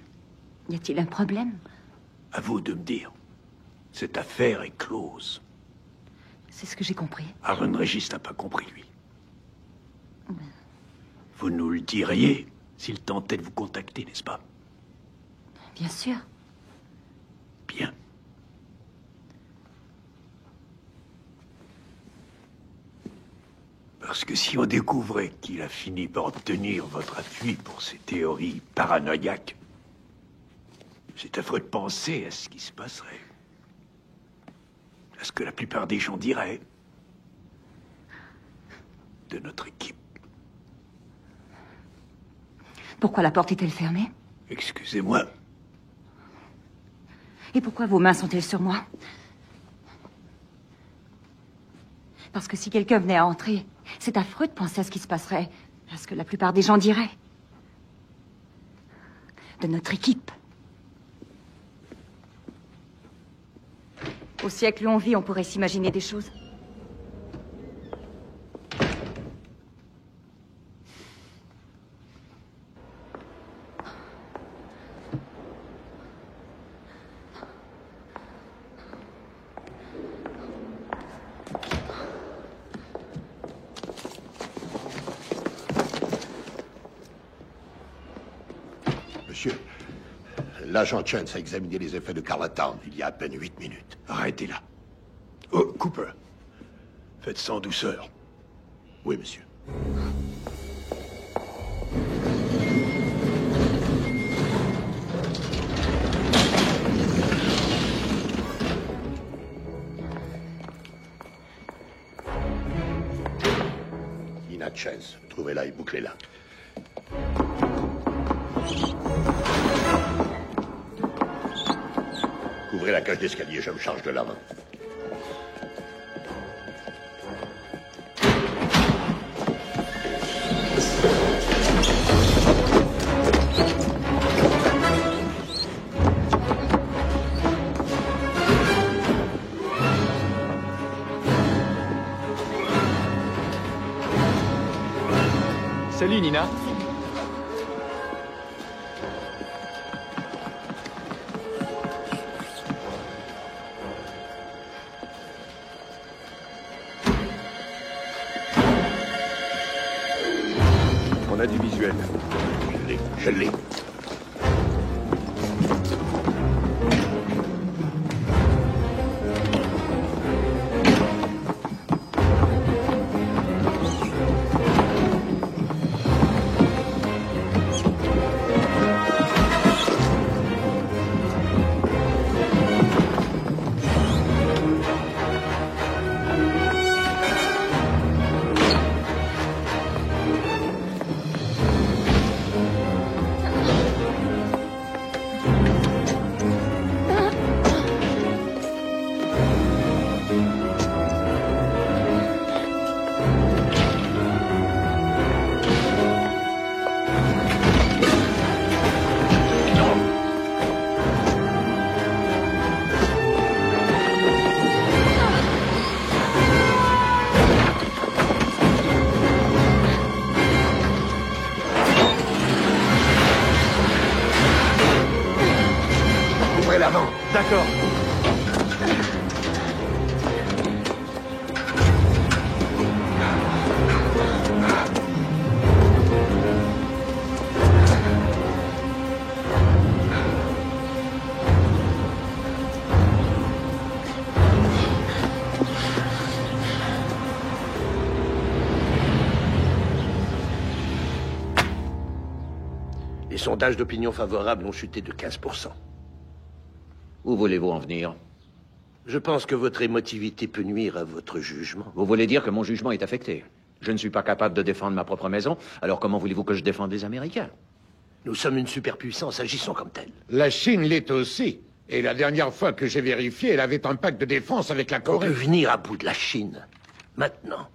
Y a-t-il un problème? À vous de me dire. Cette affaire est close. C'est ce que j'ai compris. Aaron Regis n'a pas compris, lui. Vous nous le diriez s'il tentait de vous contacter, n'est-ce pas? Bien sûr. Bien. Parce que si on découvrait qu'il a fini par obtenir votre appui pour ses théories paranoïaques, c'est affreux de penser à ce qui se passerait. À ce que la plupart des gens diraient de notre équipe. Pourquoi la porte est-elle fermée? Excusez-moi. Et pourquoi vos mains sont-elles sur moi? Parce que si quelqu'un venait à entrer, c'est affreux de penser à ce qui se passerait, à ce que la plupart des gens diraient. De notre équipe. Au siècle où on vit, on pourrait s'imaginer des choses. Monsieur, l'agent Chance a examiné les effets de Carlatown il y a à peine 8 minutes. Arrêtez là. Oh, Cooper. Faites ça en douceur. Oui, monsieur. Ina Chance, trouvez-la et bouclez-la. Couvrez la cage d'escalier, je me charge de l'arme. Salut, Nina. On a du visuel. Je l'ai. D'accord. Les sondages d'opinion favorables ont chuté de 15%. Où voulez-vous en venir? Je pense que votre émotivité peut nuire à votre jugement. Vous voulez dire que mon jugement est affecté? Je ne suis pas capable de défendre ma propre maison, alors comment voulez-vous que je défende les Américains? Nous sommes une superpuissance, agissons comme telle. La Chine l'est aussi. Et la dernière fois que j'ai vérifié, elle avait un pacte de défense avec la On Corée. peut venir à bout de la Chine, maintenant.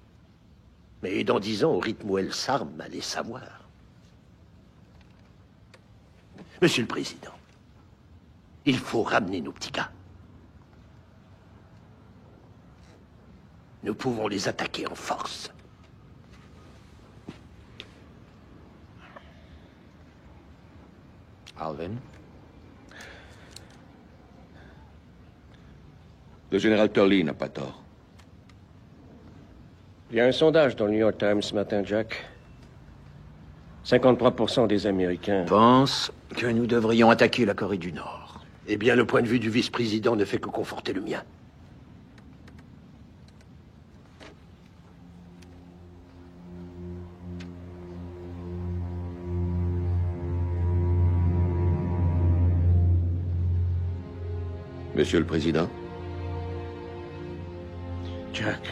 Mais dans 10 ans, au rythme où elle s'arme, allez savoir. Monsieur le Président, il faut ramener nos petits gars. Nous pouvons les attaquer en force. Alvin? Le général Turley n'a pas tort. Il y a un sondage dans le New York Times ce matin, Jack. 53% des Américains pensent que nous devrions attaquer la Corée du Nord. Eh bien, le point de vue du vice-président ne fait que conforter le mien. Monsieur le Président? Jack,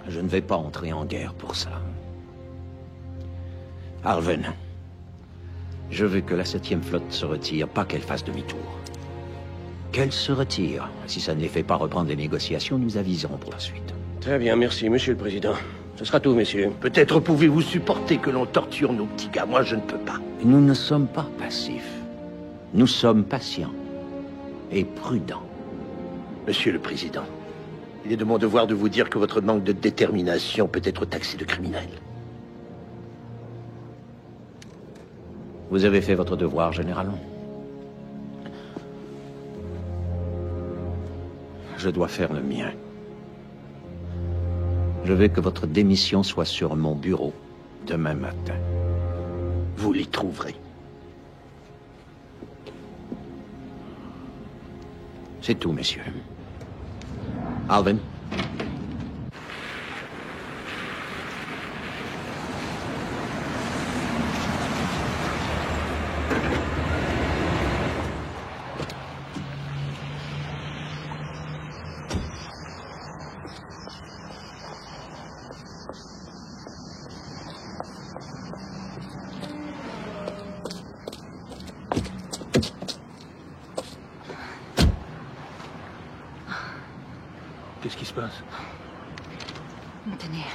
je ne vais pas entrer en guerre pour ça. Arven, je veux que la 7e flotte se retire, pas qu'elle fasse demi-tour. Qu'elle se retire. Si ça ne les fait pas reprendre les négociations, nous aviserons pour la suite. Très bien, merci, Monsieur le Président. Ce sera tout, messieurs. Peut-être pouvez-vous supporter que l'on torture nos petits gars. Moi, je ne peux pas. Nous ne sommes pas passifs. Nous sommes patients et prudents. Monsieur le Président, il est de mon devoir de vous dire que votre manque de détermination peut être taxé de criminel. Vous avez fait votre devoir, général. Je dois faire le mien. Je veux que votre démission soit sur mon bureau demain matin. Vous l'y trouverez. C'est tout, messieurs. Alvin. Qu'est-ce qui se passe? Tenez.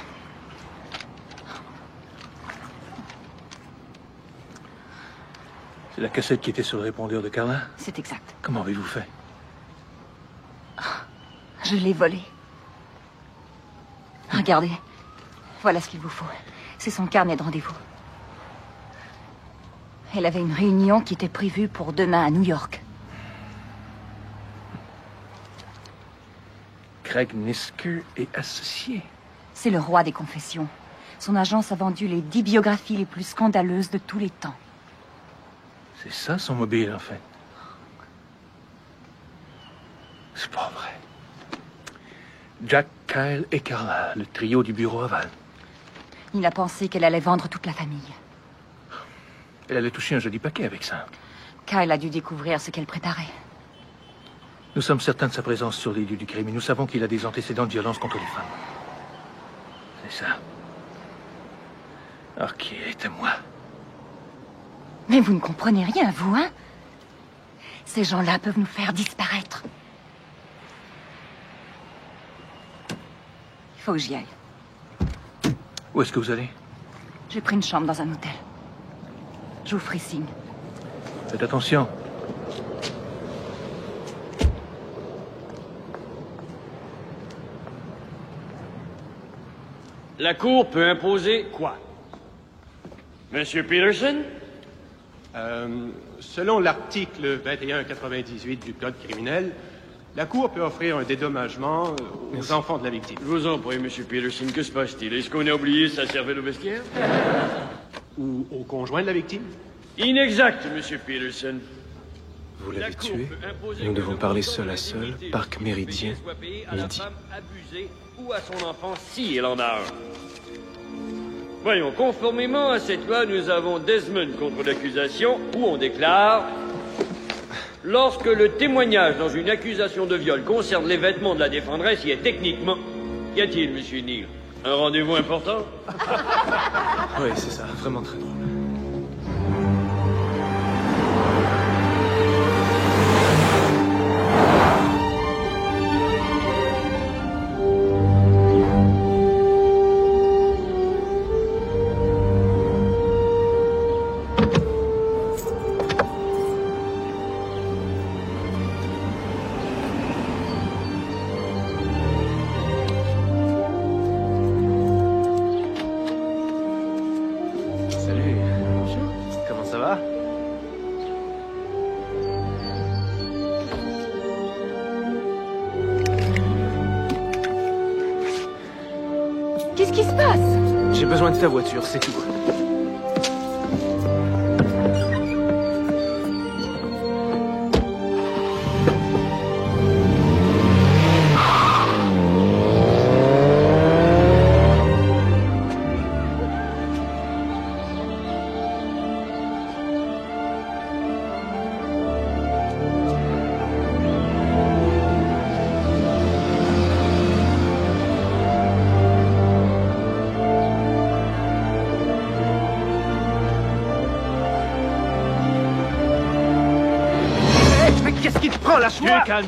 C'est la cassette qui était sur le répondeur de Carla? C'est exact. Comment avez-vous fait? Je l'ai volée. Regardez. Voilà ce qu'il vous faut. C'est son carnet de rendez-vous. Elle avait une réunion qui était prévue pour demain à New York. Craig Nisker est associé. C'est le roi des confessions. Son agence a vendu les 10 biographies les plus scandaleuses de tous les temps. C'est ça son mobile, en fait. C'est pas vrai. Jack, Kyle et Carla, le trio du bureau aval. Il a pensé qu'elle allait vendre toute la famille. Elle allait toucher un joli paquet avec ça. Kyle a dû découvrir ce qu'elle préparait. Nous sommes certains de sa présence sur les lieux du crime et nous savons qu'il a des antécédents de violence contre les femmes. C'est ça. Alors qui était moi? Mais vous ne comprenez rien, vous, hein? Ces gens-là peuvent nous faire disparaître. Il faut que j'y aille. Où est-ce que vous allez? J'ai pris une chambre dans un hôtel. Je vous ferai signe. Faites attention. La Cour peut imposer quoi? Monsieur Peterson? Selon l'article 2198 du Code criminel, la Cour peut offrir un dédommagement aux enfants de la victime. Je vous en prie, Monsieur Peterson, que se passe-t-il? Est-ce qu'on a oublié sa cervelle au vestiaire? Ou au conjoint de la victime? Inexact, Monsieur Peterson. Vous l'avez tué. Nous devons parler seul à seul. Parc Méridien, midi. Ou à son enfant, si elle en a un. Voyons, conformément à cette loi, nous avons Desmond contre l'accusation, où on déclare... Lorsque le témoignage dans une accusation de viol concerne les vêtements de la défendresse, il est techniquement... Qu'y a-t-il, Monsieur Neal? Un rendez-vous important? Oui, c'est ça. Vraiment très drôle. J'ai besoin de ta voiture, c'est tout.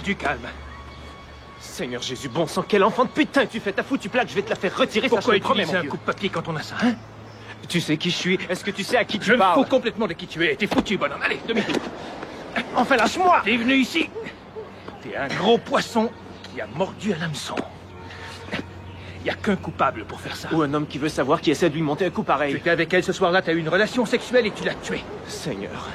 Du calme. Seigneur Jésus, bon sang, quel enfant de putain tu fais ta foutue plaque, je vais te la faire retirer. Pourquoi ça, je te promets, utiliser mon un vieux. coup de papier quand on a ça, hein? Tu sais qui je suis? Est-ce que tu sais à qui tu Je me parles? fous complètement de qui tu es. T'es foutu, bonhomme. Allez, demi-tour. Enfin, lâche-moi! T'es venu ici. T'es un gros poisson qui a mordu à l'hameçon. Y a qu'un coupable pour faire ça. Ou un homme qui veut savoir qui essaie de lui monter un coup pareil. Tu étais avec elle ce soir-là, t'as eu une relation sexuelle et tu l'as tuée. Seigneur,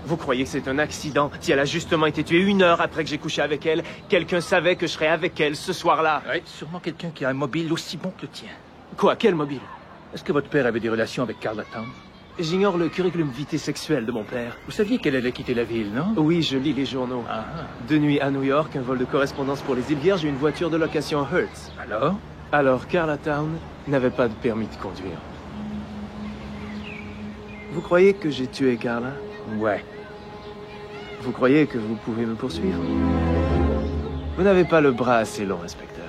vous croyez que c'est un accident? Si elle a justement été tuée 1 heure après que j'ai couché avec elle, quelqu'un savait que je serais avec elle ce soir-là. Oui, sûrement quelqu'un qui a un mobile aussi bon que le tien. Quoi? Quel mobile? Est-ce que votre père avait des relations avec Carla Town? J'ignore le curriculum vitae sexuel de mon père. Vous saviez qu'elle allait quitter la ville, non? Oui, je lis les journaux. Ah. De nuit à New York, un vol de correspondance pour les îles Vierges et une voiture de location Hertz. Alors, Carla Town n'avait pas de permis de conduire. Vous croyez que j'ai tué Carla? Ouais. Vous croyez que vous pouvez me poursuivre? Vous n'avez pas le bras assez long, inspecteur.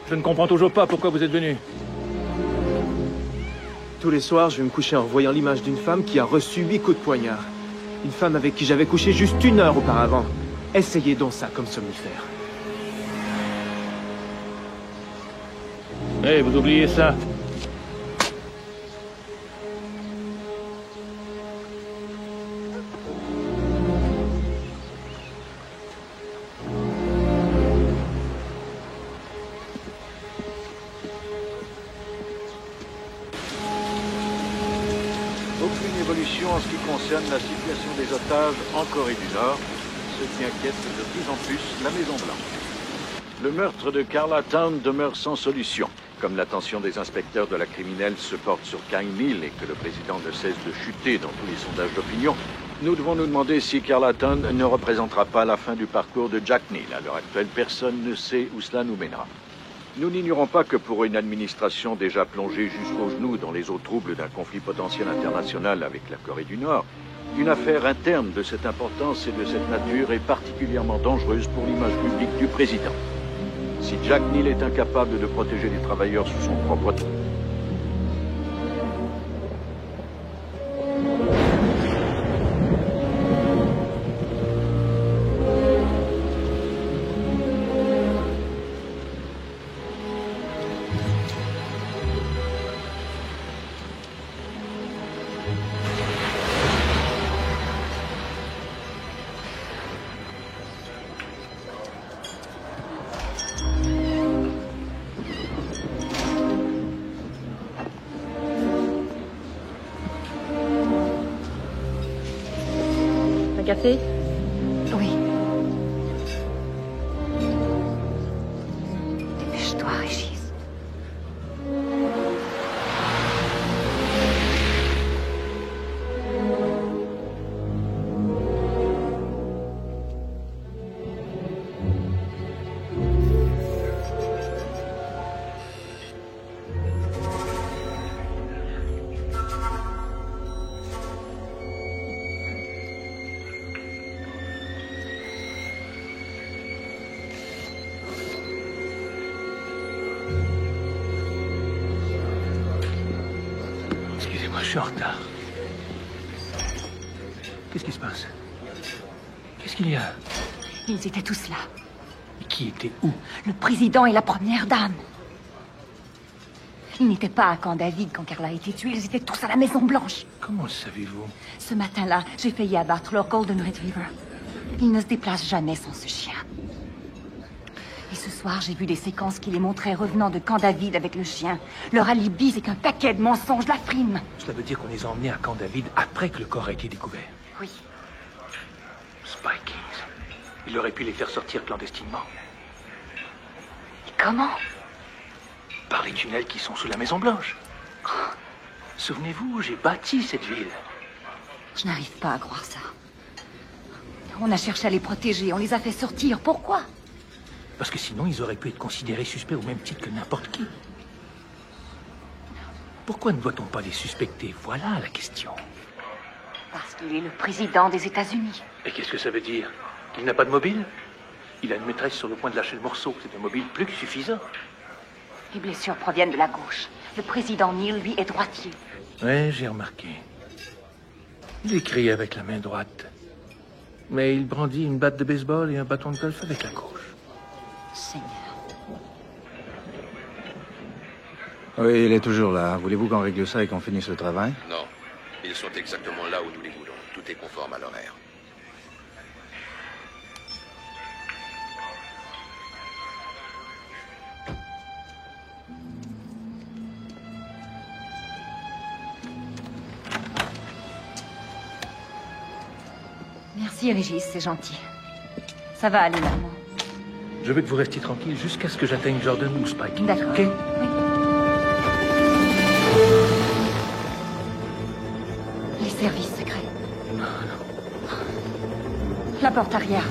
Je ne comprends toujours pas pourquoi vous êtes venu. Tous les soirs, je vais me coucher en voyant l'image d'une femme qui a reçu 8 coups de poignard. Une femme avec qui j'avais couché juste 1 heure auparavant. Essayez donc ça comme somnifère. Eh, vous oubliez ça. Aucune évolution en ce qui concerne la situation des otages en Corée du Nord, ce qui inquiète de plus en plus la Maison-Blanche. Le meurtre de Carla Town demeure sans solution. Comme l'attention des inspecteurs de la criminelle se porte sur Kang Neal et que le président ne cesse de chuter dans tous les sondages d'opinion, nous devons nous demander si Carla Town ne représentera pas la fin du parcours de Jack Neal. À l'heure actuelle, personne ne sait où cela nous mènera. Nous n'ignorons pas que pour une administration déjà plongée jusqu'aux genoux dans les eaux troubles d'un conflit potentiel international avec la Corée du Nord, une affaire interne de cette importance et de cette nature est particulièrement dangereuse pour l'image publique du président. Si Jack Neal est incapable de protéger les travailleurs sous son propre toit, Café? Oui. Dépêche-toi, Régis. Excusez-moi, je suis en retard. Qu'est-ce qui se passe? Qu'est-ce qu'il y a? Ils étaient tous là. Qui était où? Le président et la première dame. Ils n'étaient pas à Camp David quand Carla a été tuée. Ils étaient tous à la Maison-Blanche. Comment le savez-vous? Ce matin-là, j'ai failli abattre leur Golden Retriever. Ils ne se déplacent jamais sans ce chien. Et ce soir, j'ai vu des séquences qui les montraient revenant de Camp David avec le chien. Leur alibi, c'est qu'un paquet de mensonges la frime. Cela veut dire qu'on les a emmenés à Camp David après que le corps a été découvert. Oui. Spy Kings. Il aurait pu les faire sortir clandestinement. Et comment? Par les tunnels qui sont sous la Maison Blanche. Souvenez-vous, j'ai bâti cette ville. Je n'arrive pas à croire ça. On a cherché à les protéger, on les a fait sortir. Pourquoi? Parce que sinon, ils auraient pu être considérés suspects au même titre que n'importe qui. Pourquoi ne doit-on pas les suspecter? Voilà la question. Parce qu'il est le président des États-Unis. Et qu'est-ce que ça veut dire? Qu'il n'a pas de mobile? Il a une maîtresse sur le point de lâcher le morceau. C'est un mobile plus que suffisant. Les blessures proviennent de la gauche. Le président Neal, lui, est droitier. Oui, j'ai remarqué. Il écrit avec la main droite. Mais il brandit une batte de baseball et un bâton de golf avec la gauche. Seigneur. Oui, il est toujours là. Voulez-vous qu'on règle ça et qu'on finisse le travail? Non. Ils sont exactement là où nous les voulons. Tout est conforme à l'horaire. Merci, Régis, c'est gentil. Ça va aller, maman. Je veux que vous restiez tranquille jusqu'à ce que j'atteigne Jordan ou Spike. D'accord. OK? Oui. Les services secrets. La porte arrière.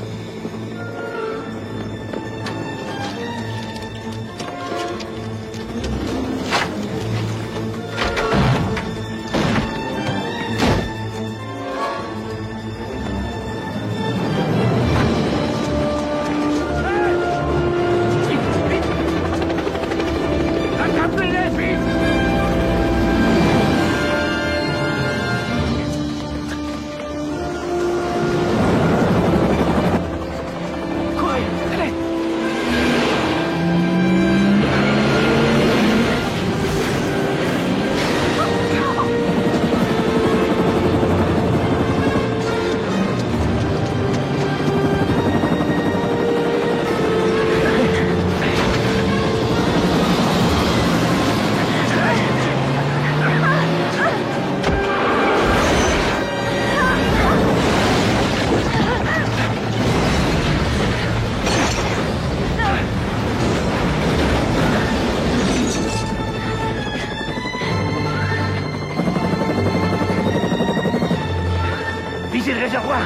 Visez le réservoir!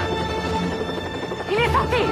Il est sorti!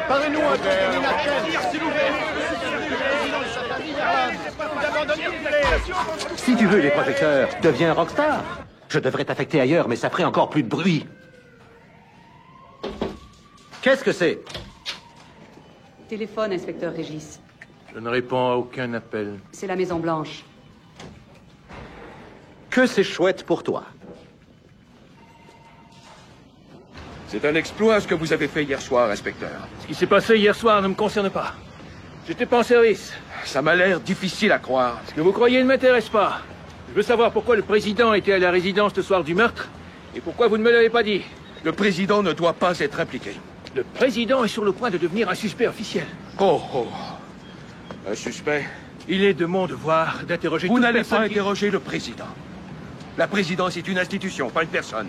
Parlez-nous un peu de Nina Kane, s'il vous plaît. Vous abandonnez une. Si tu veux les projecteurs, deviens rockstar. Je devrais t'affecter ailleurs, mais ça ferait encore plus de bruit. Qu'est-ce que c'est? Téléphone, inspecteur Régis. Je ne réponds à aucun appel. C'est la Maison Blanche. Que c'est chouette pour toi. C'est un exploit ce que vous avez fait hier soir, inspecteur. Ce qui s'est passé hier soir ne me concerne pas. J'étais pas en service. Ça m'a l'air difficile à croire. Ce que vous croyez ne m'intéresse pas. Je veux savoir pourquoi le président était à la résidence le soir du meurtre et pourquoi vous ne me l'avez pas dit. Le président ne doit pas être impliqué. Le président est sur le point de devenir un suspect officiel. Oh, oh. Un suspect? Il est de mon devoir d'interroger Vous toute n'allez personne pas qui- interroger le président. La présidence est une institution, pas une personne.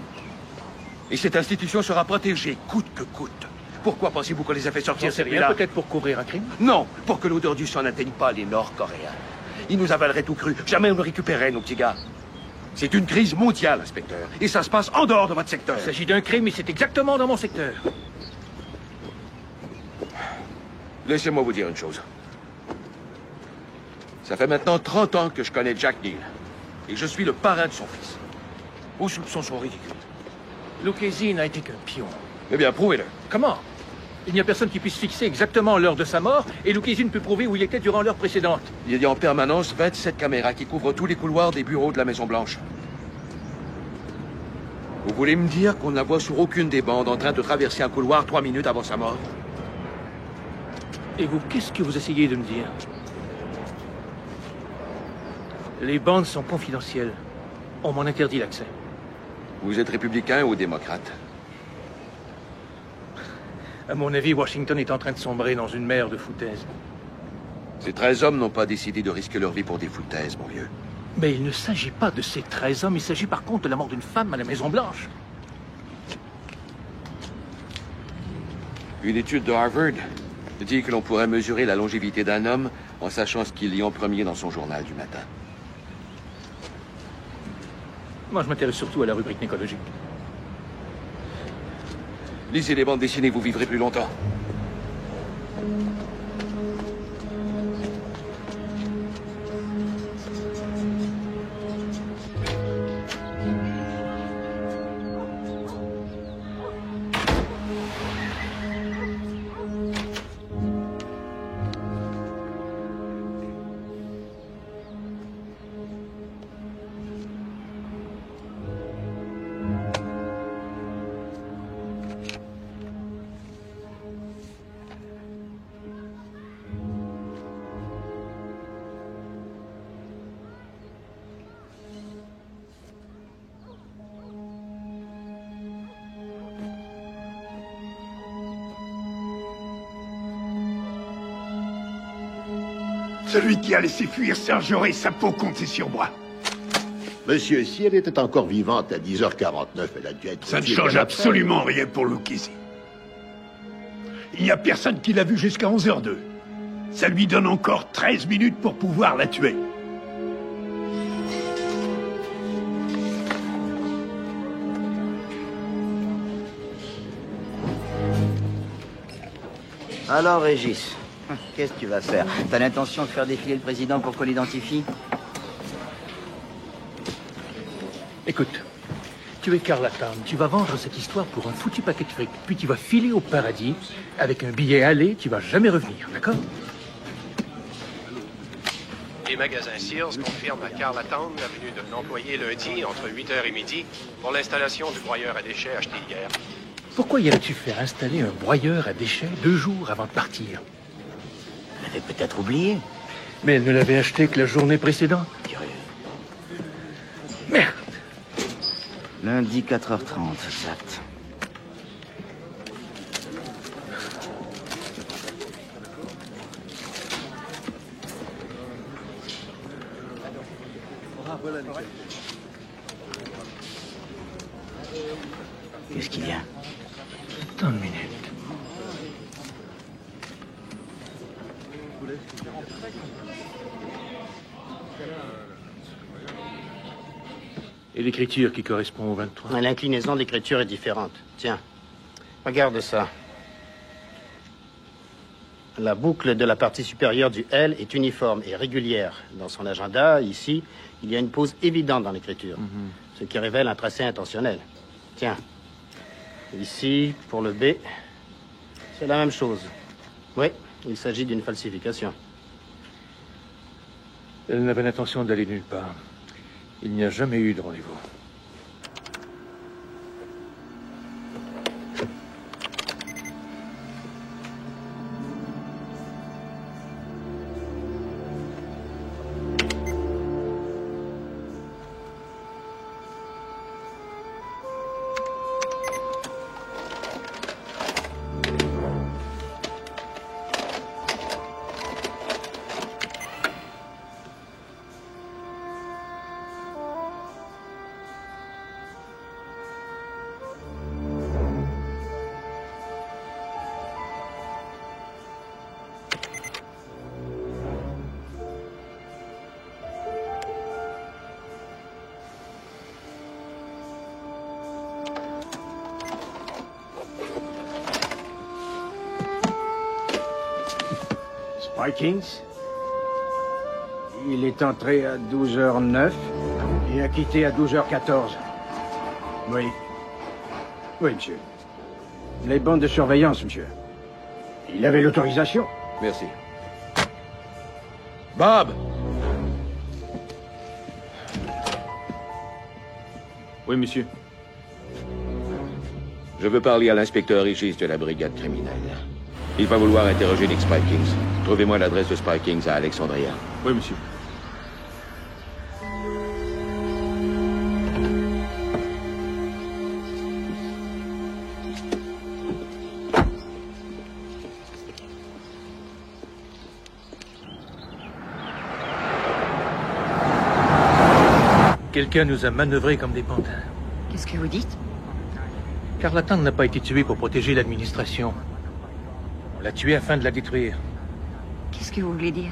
Et cette institution sera protégée, coûte que coûte. Pourquoi pensez-vous qu'on les a fait sortir, J'en sais celui-là? rien, peut-être pour couvrir un crime. Non, pour que l'odeur du sang n'atteigne pas les Nord-Coréens. Ils nous avaleraient tout cru. Jamais on ne récupérait nos petits gars. C'est une crise mondiale, inspecteur. Et ça se passe en dehors de votre secteur. Il s'agit d'un crime et c'est exactement dans mon secteur. Laissez-moi vous dire une chose. Ça fait maintenant 30 ans que je connais Jack Neal. Et je suis le parrain de son fils. Vos soupçons sont ridicules. Lucchesi n'a été qu'un pion. Eh bien, prouvez-le. Comment? Il n'y a personne qui puisse fixer exactement l'heure de sa mort et Lucchesi ne peut prouver où il était durant l'heure précédente. Il y a en permanence 27 caméras qui couvrent tous les couloirs des bureaux de la Maison-Blanche. Vous voulez me dire qu'on ne la voit sur aucune des bandes en train de traverser un couloir 3 minutes avant sa mort? Et vous, qu'est-ce que vous essayez de me dire? Les bandes sont confidentielles. On m'en interdit l'accès. Vous êtes républicain ou démocrate? À mon avis, Washington est en train de sombrer dans une mer de foutaises. Ces 13 hommes n'ont pas décidé de risquer leur vie pour des foutaises, mon vieux. Mais il ne s'agit pas de ces 13 hommes, il s'agit par contre de la mort d'une femme à la Maison-Blanche. Une étude de Harvard dit que l'on pourrait mesurer la longévité d'un homme en sachant ce qu'il lit en premier dans son journal du matin. Moi, je m'intéresse surtout à la rubrique nécrologique. Lisez les bandes dessinées, vous vivrez plus longtemps. Celui qui a laissé fuir Sergio et sa peau comptait sur moi. Monsieur, si elle était encore vivante à 10h49, elle a dû être... Ça ne change absolument rien pour Lucchesi. Il n'y a personne qui l'a vue jusqu'à 11h02. Ça lui donne encore 13 minutes pour pouvoir la tuer. Alors, Régis, qu'est-ce que tu vas faire? T'as l'intention de faire défiler le président pour qu'on l'identifie? Écoute, tu es Carla Town, tu vas vendre cette histoire pour un foutu paquet de fric, puis tu vas filer au paradis avec un billet aller, tu vas jamais revenir, d'accord? Les magasins Sears confirment à Carla Town la venue d'un employé lundi entre 8h et midi pour l'installation du broyeur à déchets acheté hier. Pourquoi irais-tu faire installer un broyeur à déchets 2 jours avant de partir? Elle avait peut-être oublié. Mais elle ne l'avait acheté que la journée précédente. Curieux. Merde! Lundi 4h30, exact. Qu'est-ce qu'il y a? Attends une minute. Et l'écriture qui correspond au 23? L'inclinaison de l'écriture est différente. Tiens, regarde ça. La boucle de la partie supérieure du L est uniforme et régulière. Dans son agenda, ici, il y a une pause évidente dans l'écriture, ce qui révèle un tracé intentionnel. Tiens, ici, pour le B, c'est la même chose. Oui, il s'agit d'une falsification. Elle n'avait l'intention d'aller nulle part. Il n'y a jamais eu de rendez-vous. Parkins. Il est entré à 12h09 et a quitté à 12h14. Oui. Oui, monsieur. Les bandes de surveillance, monsieur. Il avait l'autorisation. Merci. Bob! Oui, monsieur. Je veux parler à l'inspecteur Régis de la brigade criminelle. Il va vouloir interroger les Spy Kings. Trouvez-moi l'adresse de Spy Kings à Alexandria. Oui, monsieur. Quelqu'un nous a manœuvrés comme des pantins. Qu'est-ce que vous dites? Carla Town n'a pas été tuée pour protéger l'administration. On l'a tuée afin de la détruire. Qu'est-ce que vous voulez dire?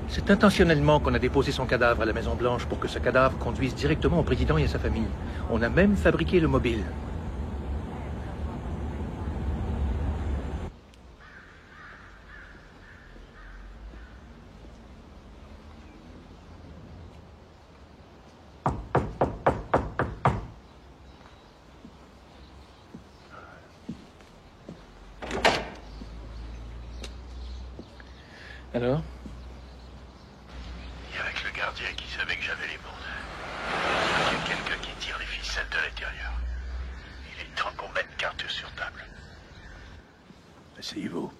C'est intentionnellement qu'on a déposé son cadavre à la Maison-Blanche pour que ce cadavre conduise directement au président et à sa famille. On a même fabriqué le mobile. Alors? Il y avait que le gardien qui savait que j'avais les bandes. Il y a quelqu'un qui tire les ficelles de l'intérieur. Il est temps qu'on mette carte sur table. Asseyez-vous.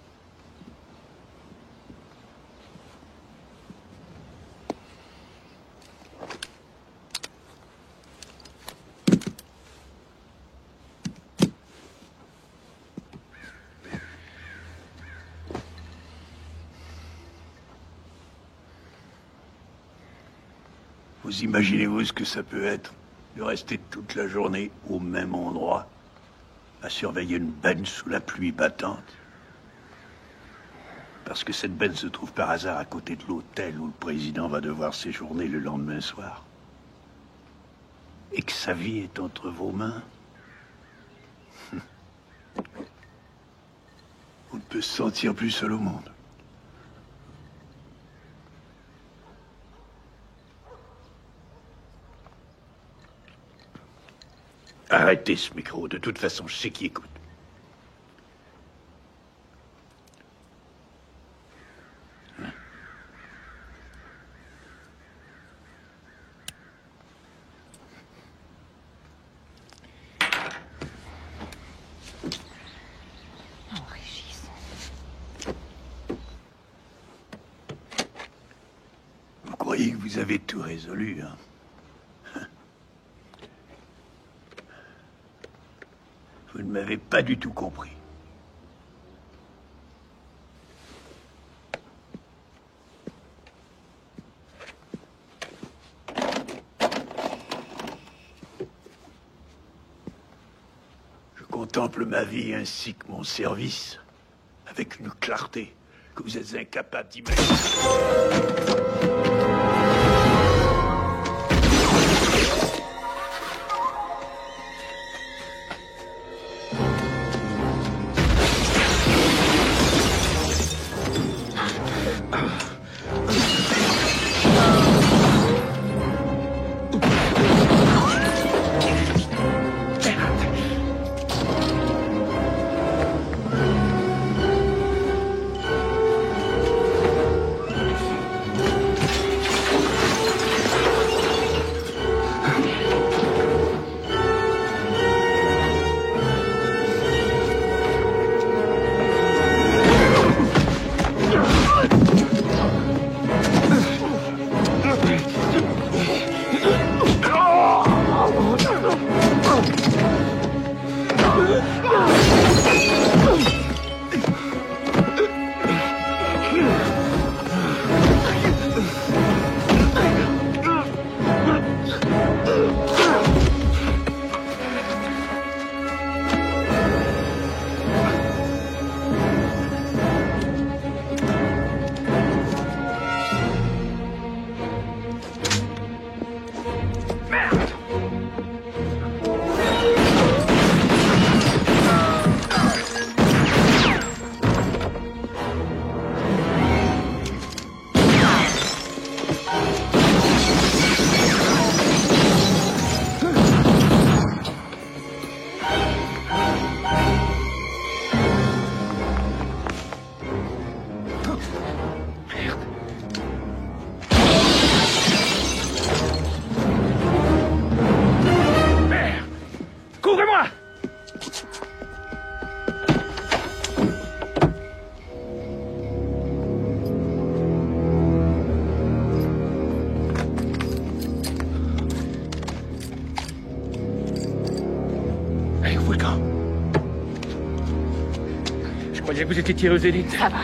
Vous imaginez-vous ce que ça peut être de rester toute la journée au même endroit, à surveiller une benne sous la pluie battante? Parce que cette benne se trouve par hasard à côté de l'hôtel où le président va devoir séjourner le lendemain soir. Et que sa vie est entre vos mains. On ne peut se sentir plus seul au monde. Arrêtez ce micro, de toute façon, je sais qui écoute. Oh, Régis. Vous croyez que vous avez tout résolu, hein? Vous ne m'avez pas du tout compris. Je contemple ma vie ainsi que mon service avec une clarté que vous êtes incapable d'imaginer. croyais que vous étiez tireuse élite. Ça va.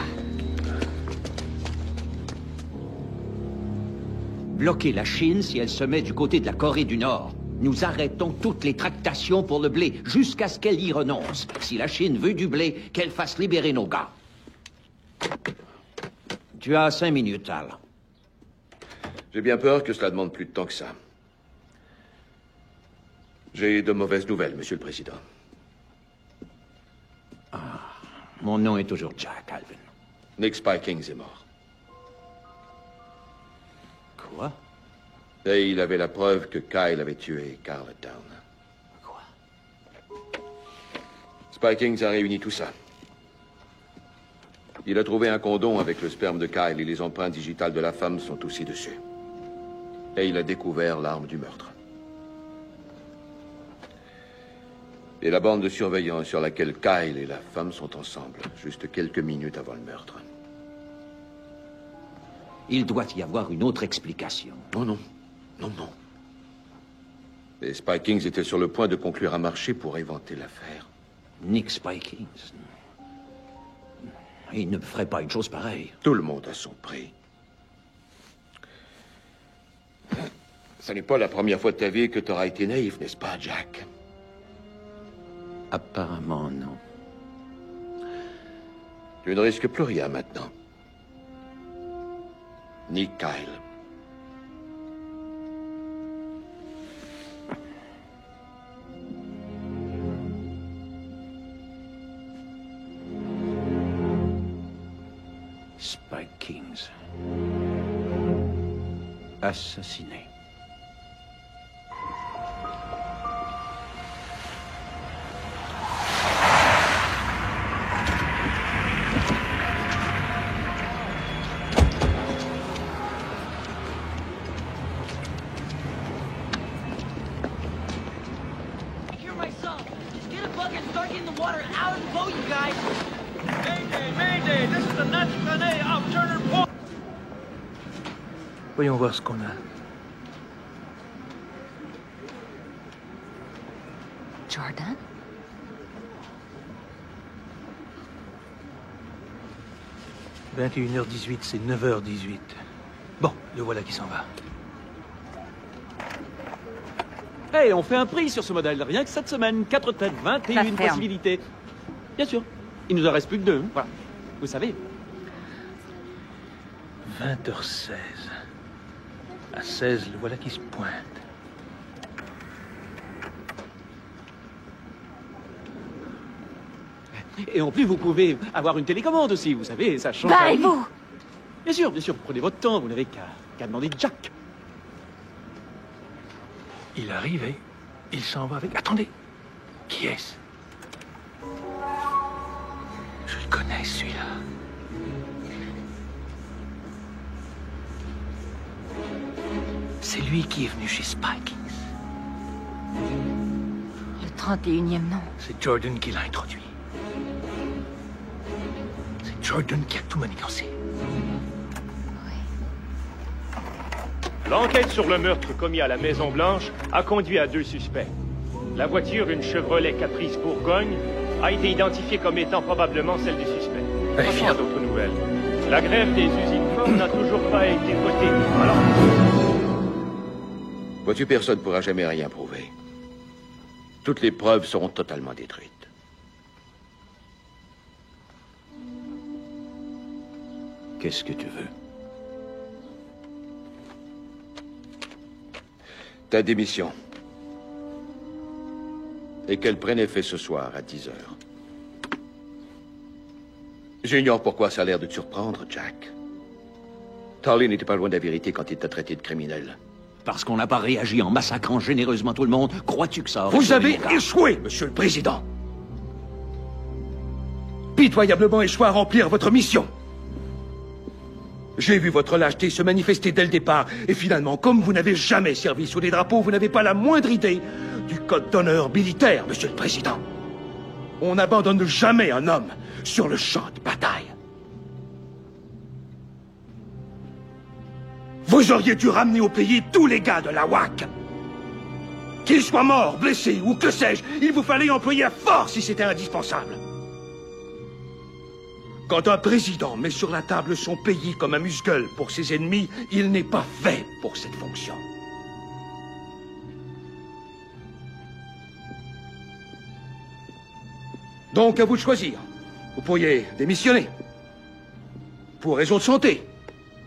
Bloquer la Chine si elle se met du côté de la Corée du Nord. Nous arrêtons toutes les tractations pour le blé jusqu'à ce qu'elle y renonce. Si la Chine veut du blé, qu'elle fasse libérer nos gars. Tu as 5 minutes, Al. J'ai bien peur que cela demande plus de temps que ça. J'ai de mauvaises nouvelles, Monsieur le Président. Mon nom est toujours Jack, Alvin. Nick Spikings est mort. Quoi? Et il avait la preuve que Kyle avait tué Carlatown. Quoi? Spikings a réuni tout ça. Il a trouvé un condom avec le sperme de Kyle et les empreintes digitales de la femme sont aussi dessus. Et il a découvert l'arme du meurtre. Et la bande de surveillance sur laquelle Kyle et la femme sont ensemble, juste quelques minutes avant le meurtre. Il doit y avoir une autre explication. Non, non. Non, non. Et Spikings était sur le point de conclure un marché pour éventer l'affaire. Nick Spikings. Il ne ferait pas une chose pareille. Tout le monde a son prix. Ce n'est pas la première fois de ta vie que tu auras été naïf, n'est-ce pas, Jack? Apparemment, non. Tu ne risques plus rien maintenant. Ni Kyle. Spikings. Assassiné. Voyons voir ce qu'on a. Jordan? « 21h18, c'est 9h18. Bon, le voilà qui s'en va. Hey, on fait un prix sur ce modèle, rien que cette semaine. 4 têtes, 21 possibilités. Bien sûr. Il nous en reste plus que 2. Hein. Voilà. Vous savez. 20h16. À 16, le voilà qui se pointe. Et en plus, vous pouvez avoir une télécommande aussi, vous savez, ça change. Bah, et vous? Bien sûr, prenez votre temps, vous n'avez qu'à demander Jack. Il arrive et il s'en va avec... Attendez. Qui est-ce? Je le connais, celui-là. C'est lui qui est venu chez Spikings. Le 31e nom. C'est Jordan qui l'a introduit. C'est Jordan qui a tout manigancé. L'enquête sur le meurtre commis à la Maison-Blanche a conduit à 2 suspects. La voiture, une Chevrolet Caprice Bourgogne, a été identifiée comme étant probablement celle du suspect. Passons à d'autres nouvelles. La grève des usines Ford n'a toujours pas été votée. Alors... Vois-tu, personne ne pourra jamais rien prouver. Toutes les preuves seront totalement détruites. Qu'est-ce que tu veux? Ta démission. Et qu'elle prenne effet ce soir à 10 heures. J'ignore pourquoi ça a l'air de te surprendre, Jack. Tarly n'était pas loin de la vérité quand il t'a traité de criminel. Parce qu'on n'a pas réagi en massacrant généreusement tout le monde, crois-tu que ça aurait... Vous avez échoué, Monsieur le Président. Pitoyablement échoué à remplir votre mission. J'ai vu votre lâcheté se manifester dès le départ. Et finalement, comme vous n'avez jamais servi sous les drapeaux, vous n'avez pas la moindre idée du code d'honneur militaire, Monsieur le Président. On n'abandonne jamais un homme sur le champ de bataille. Vous auriez dû ramener au pays tous les gars de la WAC. Qu'ils soient morts, blessés ou que sais-je, il vous fallait employer la force si c'était indispensable. Quand un président met sur la table son pays comme un muscle pour ses ennemis, il n'est pas fait pour cette fonction. Donc, à vous de choisir. Vous pourriez démissionner. Pour raison de santé.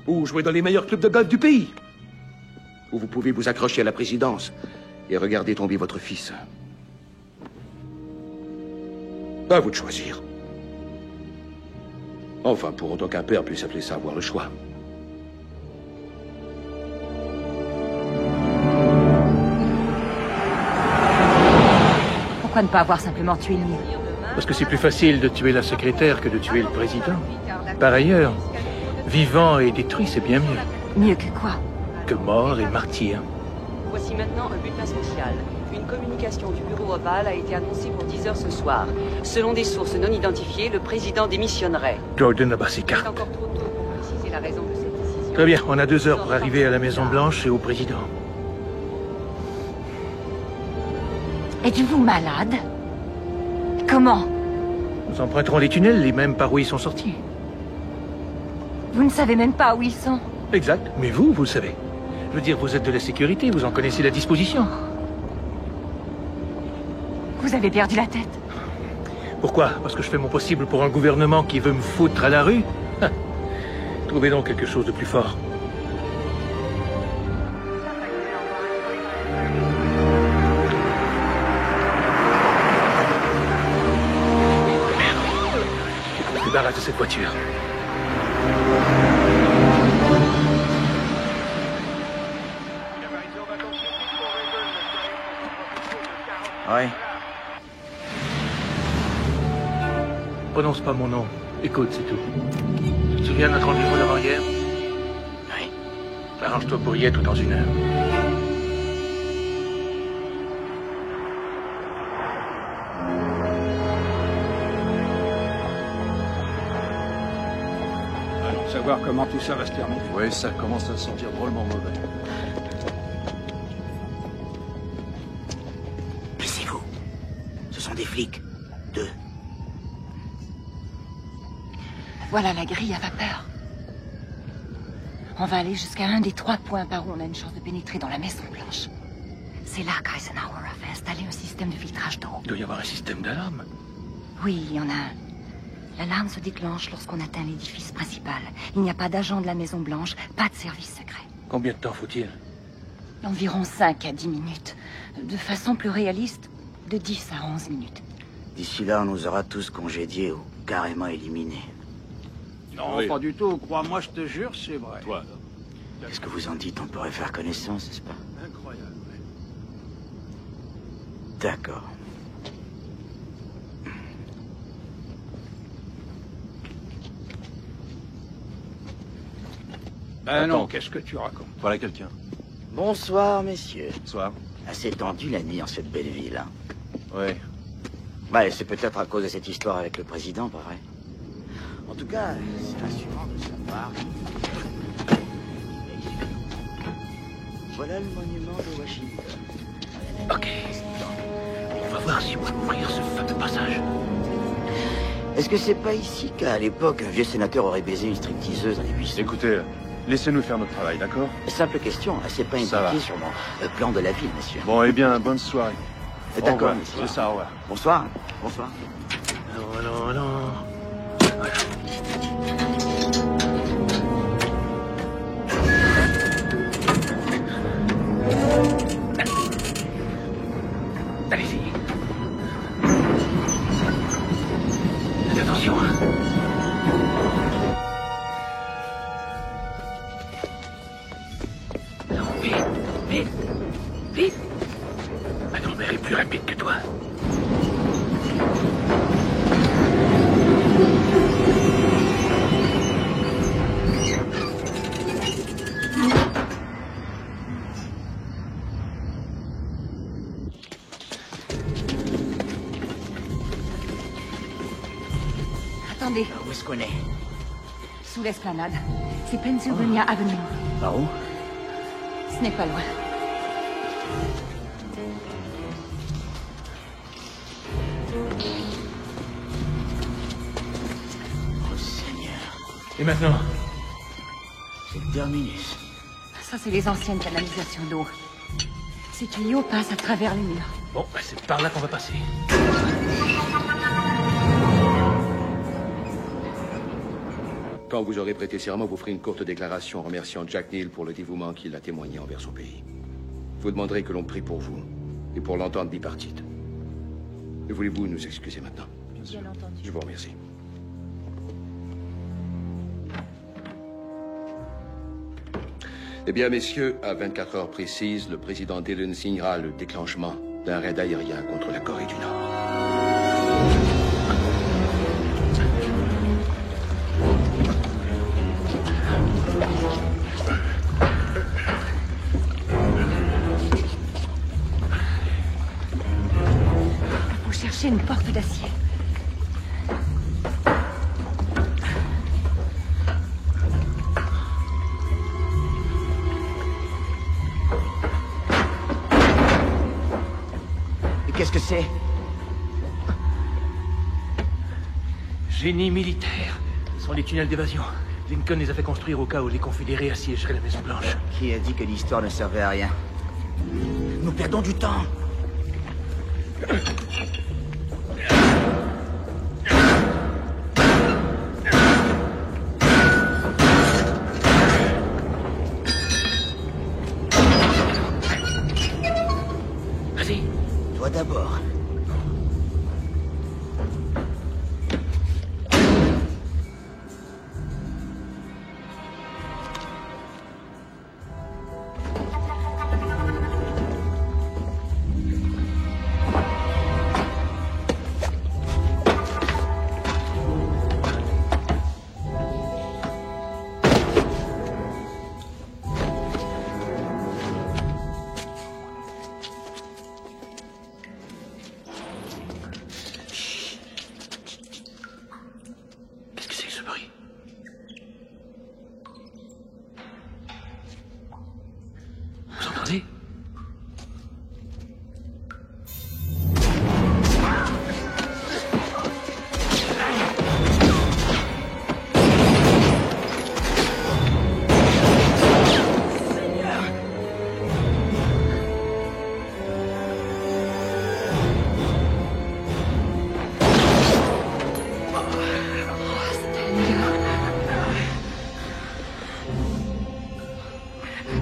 Ou jouer dans les meilleurs clubs de golf du pays. Ou vous pouvez vous accrocher à la présidence et regarder tomber votre fils. À vous de choisir. Enfin, pour autant qu'un père puisse appeler ça avoir le choix. Pourquoi ne pas avoir simplement tué Neil? Parce que c'est plus facile de tuer la secrétaire que de tuer le président. Par ailleurs, vivant et détruit, c'est bien mieux. Mieux que quoi? Que mort et martyr. Voici maintenant un bulletin spécial. Une communication du bureau ovale a été annoncée pour 10 heures ce soir. Selon des sources non identifiées, le président démissionnerait. Jordan a ses cartes. C'est encore trop tôt pour préciser la raison de cette décision. Très bien, on a 2 heures pour arriver à la Maison-Blanche et au président. Êtes-vous malade? Comment? Nous emprunterons les tunnels, les mêmes par où ils sont sortis. Vous ne savez même pas où ils sont. Exact, mais vous le savez. Je veux dire, vous êtes de la sécurité, vous en connaissez la disposition. Vous avez perdu la tête. Pourquoi? Parce que je fais mon possible pour un gouvernement qui veut me foutre à la rue? Trouvez donc quelque chose de plus fort. Débarrasse de cette voiture. Ouais. Prononce pas mon nom. Écoute, c'est tout. Tu te souviens de notre rendez-vous d'avant-hier? Oui. Arrange-toi pour y être dans 1 heure. Allons savoir comment tout ça va se terminer. Oui, ça commence à sentir drôlement mauvais. Baissez-vous. Ce sont des flics. 2. Voilà la grille à vapeur. On va aller jusqu'à un des 3 points par où on a une chance de pénétrer dans la Maison-Blanche. C'est là qu'Eisenhower a fait installer un système de filtrage d'eau. Il doit y avoir un système d'alarme. Oui, il y en a un. L'alarme se déclenche lorsqu'on atteint l'édifice principal. Il n'y a pas d'agent de la Maison-Blanche, pas de service secret. Combien de temps faut-il? Environ 5 à 10 minutes. De façon plus réaliste, de 10 à 11 minutes. D'ici là, on nous aura tous congédiés ou carrément éliminés. Non, pas du tout. Crois-moi, je te jure, c'est vrai. Toi, Qu'est-ce que vous en dites? On pourrait faire connaissance, n'est-ce pas? incroyable. D'accord. Ben non, qu'est-ce que tu racontes? Voilà quelqu'un. Bonsoir, messieurs. Bonsoir. Assez tendu la nuit en cette belle ville, hein? Oui. Ouais, c'est peut-être à cause de cette histoire avec le président, pas vrai? En tout cas, c'est rassurant de savoir. Voilà le monument de Washington. Ok. On va voir si on peut ouvrir ce fameux passage. Est-ce que c'est pas ici qu'à l'époque, un vieux sénateur aurait baisé une stripteaseuse dans les buissons? Écoutez, laissez-nous faire notre travail, d'accord? Simple question, c'est pas Ça indiqué va. sur mon plan de la ville, monsieur. Bon, eh bien, bonne soirée. Au D'accord, revoir. monsieur. C'est ça, au revoir. Bonsoir. Bonsoir. Non. Allez-y. Faites attention, hein. Non, vite. Ma grand-mère est plus rapide que toi. Attendez, Où est-ce qu'on est? sous l'esplanade. C'est Pennsylvania Avenue. Par où? Ce n'est pas loin. Oh, Et maintenant? C'est le terminus. Ça, c'est les anciennes canalisations d'eau. Ces tuyaux passent à travers les murs. Bon, bah, c'est par là qu'on va passer. Quand vous aurez prêté serment, vous ferez une courte déclaration remerciant Jack Neal pour le dévouement qu'il a témoigné envers son pays. Vous demanderez que l'on prie pour vous et pour l'entente bipartite. Voulez-vous nous excuser maintenant? Bien entendu. Je vous remercie. Eh bien, messieurs, à 24 heures précises, le président Dillon signera le déclenchement d'un raid aérien contre la Corée du Nord. Faut chercher une porte d'acier. Qu'est-ce que c'est? Génie militaire. Ce sont les tunnels d'évasion. Lincoln les a fait construire au cas où les confédérés assiégeraient la Maison-Blanche. Qui a dit que l'histoire ne servait à rien? Nous perdons du temps. Vas-y. Toi d'abord.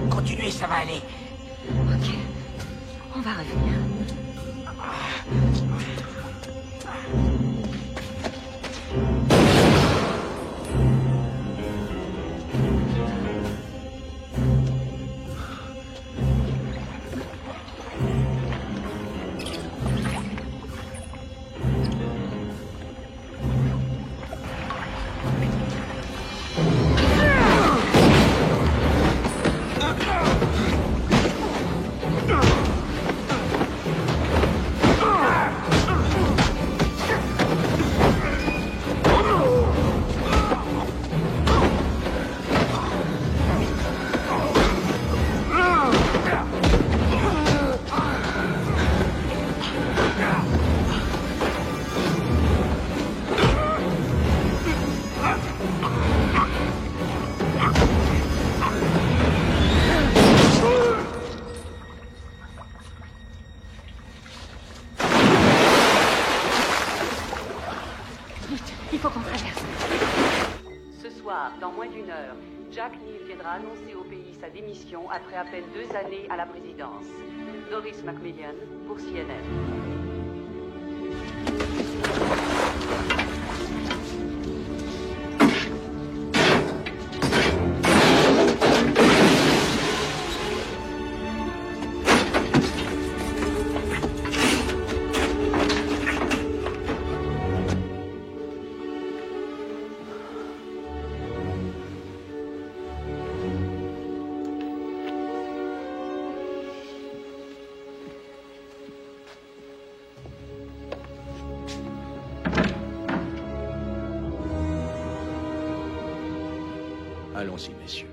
Continuez, ça va aller. Ok. On va revenir. Dans moins d'une heure, Jack Neal viendra annoncer au pays sa démission après à peine 2 années à la présidence. Doris Macmillan pour CNN. Allons-y, messieurs.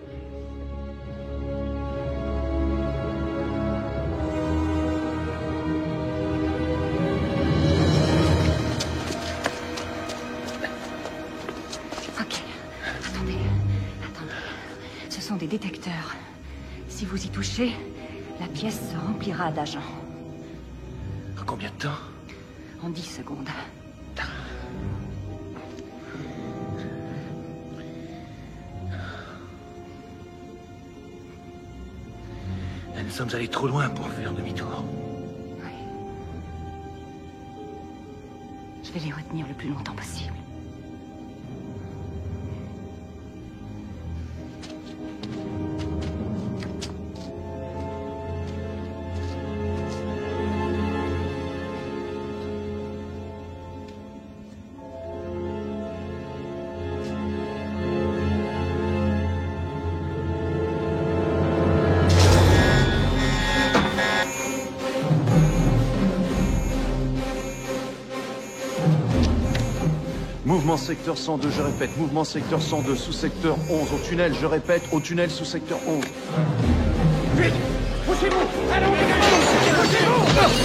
Ok. Attendez. détecteur. Si vous y touchez, la pièce se remplira d'agents. En combien de temps? En 10 secondes. Nous sommes allés trop loin pour faire demi-tour. Oui. Je vais les retenir le plus longtemps possible. Mouvement secteur 102, je répète, mouvement secteur 102, sous-secteur 11, au tunnel, je répète, au tunnel sous-secteur 11. Vite! Poussez-vous! Allons, dégagez! Poussez-vous!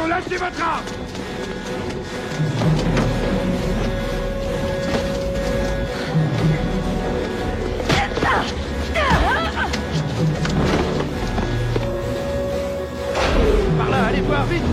Lâchez votre arme! Par là, allez voir, vite!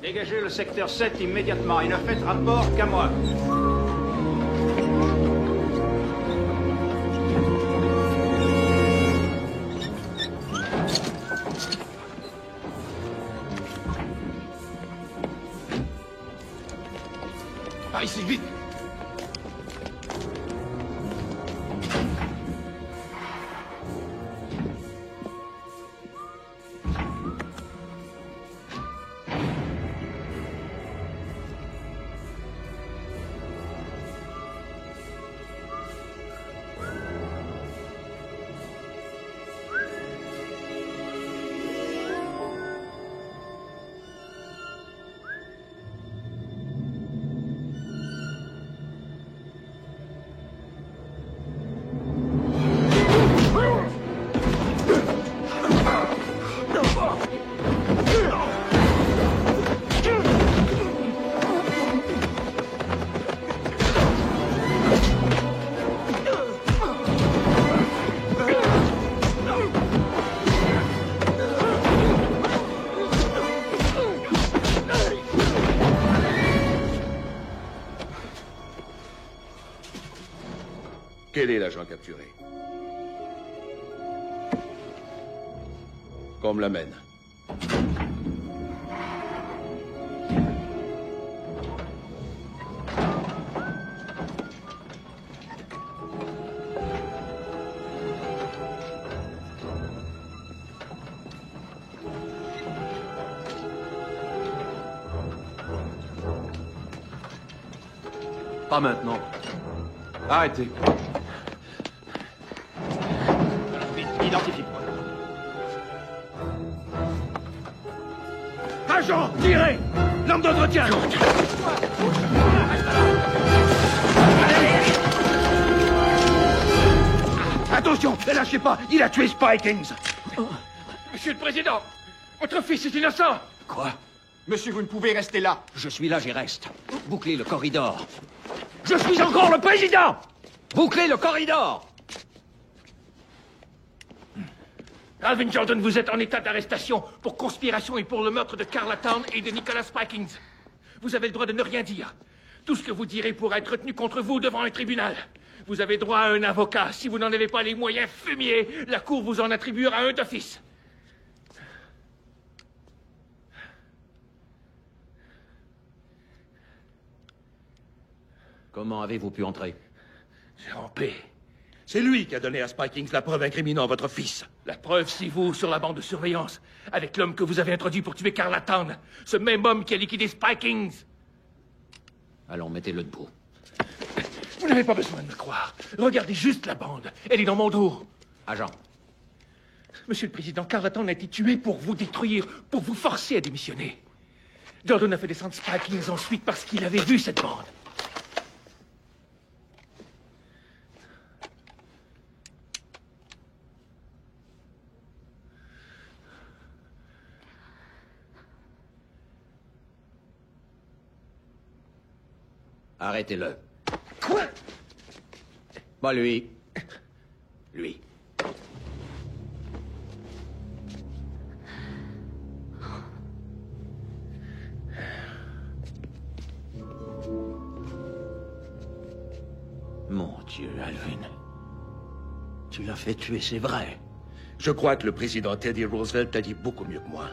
Dégagez le secteur 7 immédiatement et ne faites rapport qu'à moi. Par ici, vite! Quel est l'agent capturé? Qu'on me l'amène. Pas maintenant. Arrêtez. Identifie-moi. Agent, tirez! L'homme d'entretien! Attention, ne lâchez pas! Il a tué Spikings! Monsieur le Président, votre fils est innocent! Quoi? Monsieur, vous ne pouvez rester là. Je suis là, j'y reste. Bouclez le corridor. Je suis encore le Président! Bouclez le corridor! Alvin Jordan, vous êtes en état d'arrestation pour conspiration et pour le meurtre de Carla Town et de Nicholas Spikings. Vous avez le droit de ne rien dire. Tout ce que vous direz pourra être retenu contre vous devant un tribunal. Vous avez droit à un avocat. Si vous n'en avez pas les moyens, fumier, la Cour vous en attribuera un d'office. Comment avez-vous pu entrer? J'ai rampé. C'est lui qui a donné à Spikings la preuve incriminant votre fils. La preuve, c'est vous, sur la bande de surveillance, avec l'homme que vous avez introduit pour tuer Carla Town. Ce même homme qui a liquidé Spikings. Allons, mettez-le debout. Vous n'avez pas besoin de me croire. Regardez juste la bande. Elle est dans mon dos. Agent. Monsieur le Président, Carla Town a été tué pour vous détruire, pour vous forcer à démissionner. Jordan a fait descendre Spikings ensuite parce qu'il avait vu cette bande. Arrêtez-le. Quoi? Pas lui. Lui. Mon Dieu, Alvin. Tu l'as fait tuer, c'est vrai. Je crois que le président Teddy Roosevelt a dit beaucoup mieux que moi.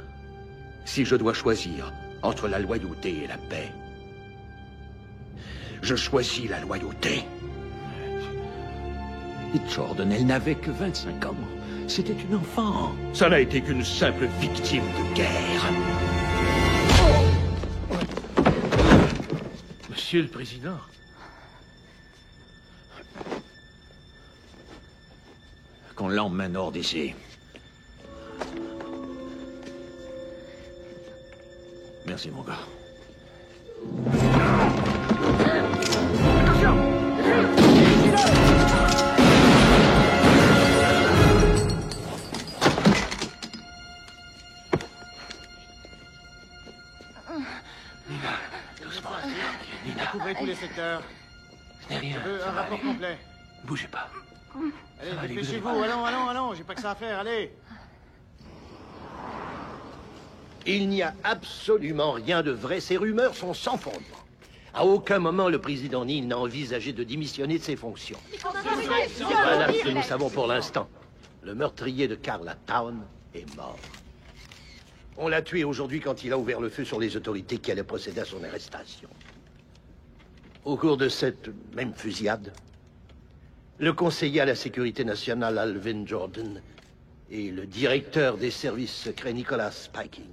Si je dois choisir entre la loyauté et la paix, je choisis la loyauté. Et Jordan, elle n'avait que 25 ans. C'était une enfant. Ça n'a été qu'une simple victime de guerre. Monsieur le Président. Qu'on l'emmène hors d'ici. Merci, mon gars. Couvrez tous les secteurs. Ce n'est rien. Je veux un rapport complet. Bougez pas. Allez, dépêchez-vous. Allons. J'ai pas que ça à faire. Allez. Il n'y a absolument rien de vrai. Ces rumeurs sont sans fondement. À aucun moment, le président Neal n'a envisagé de démissionner de ses fonctions. Voilà ce que nous savons pour l'instant. Le meurtrier de Carla Town est mort. On l'a tué aujourd'hui quand il a ouvert le feu sur les autorités qui allaient procéder à son arrestation. Au cours de cette même fusillade, le conseiller à la sécurité nationale Alvin Jordan et le directeur des services secrets Nicholas Spikings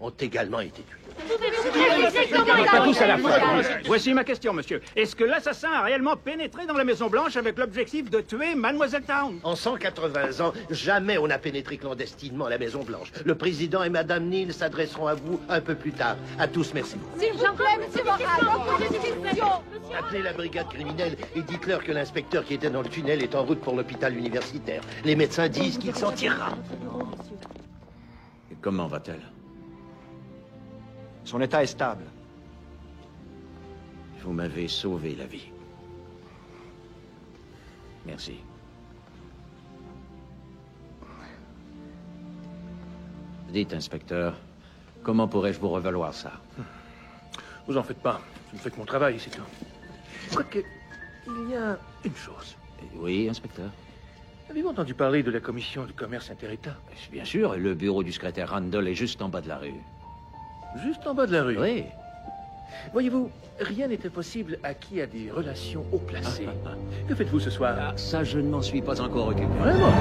ont également été tués. Pas tous à la fois. Voici ma question, monsieur. Est-ce que l'assassin a réellement pénétré dans la Maison-Blanche avec l'objectif de tuer Mademoiselle Town? En 180 ans, jamais on n'a pénétré clandestinement à la Maison-Blanche. Le président et Madame Neal s'adresseront à vous un peu plus tard. À tous, merci. S'il vous plaît, monsieur Morin, Appelez la brigade criminelle et dites-leur que l'inspecteur qui était dans le tunnel est en route pour l'hôpital universitaire. Les médecins disent qu'il s'en tirera. Et comment va-t-elle? Son état est stable. Vous m'avez sauvé la vie. Merci. Dites, inspecteur, comment pourrais-je vous revaloir ça? Vous en faites pas. Je ne fais que mon travail, c'est tout. Quoique, il y a une chose. Oui, inspecteur. Avez-vous entendu parler de la commission du commerce inter-État? Bien sûr, le bureau du secrétaire Randall est juste en bas de la rue. Juste en bas de la rue? Oui. Voyez-vous, rien n'est impossible à qui a des relations haut placées. Que faites-vous ce soir? Ah, ça, je ne m'en suis pas encore occupé. Vraiment?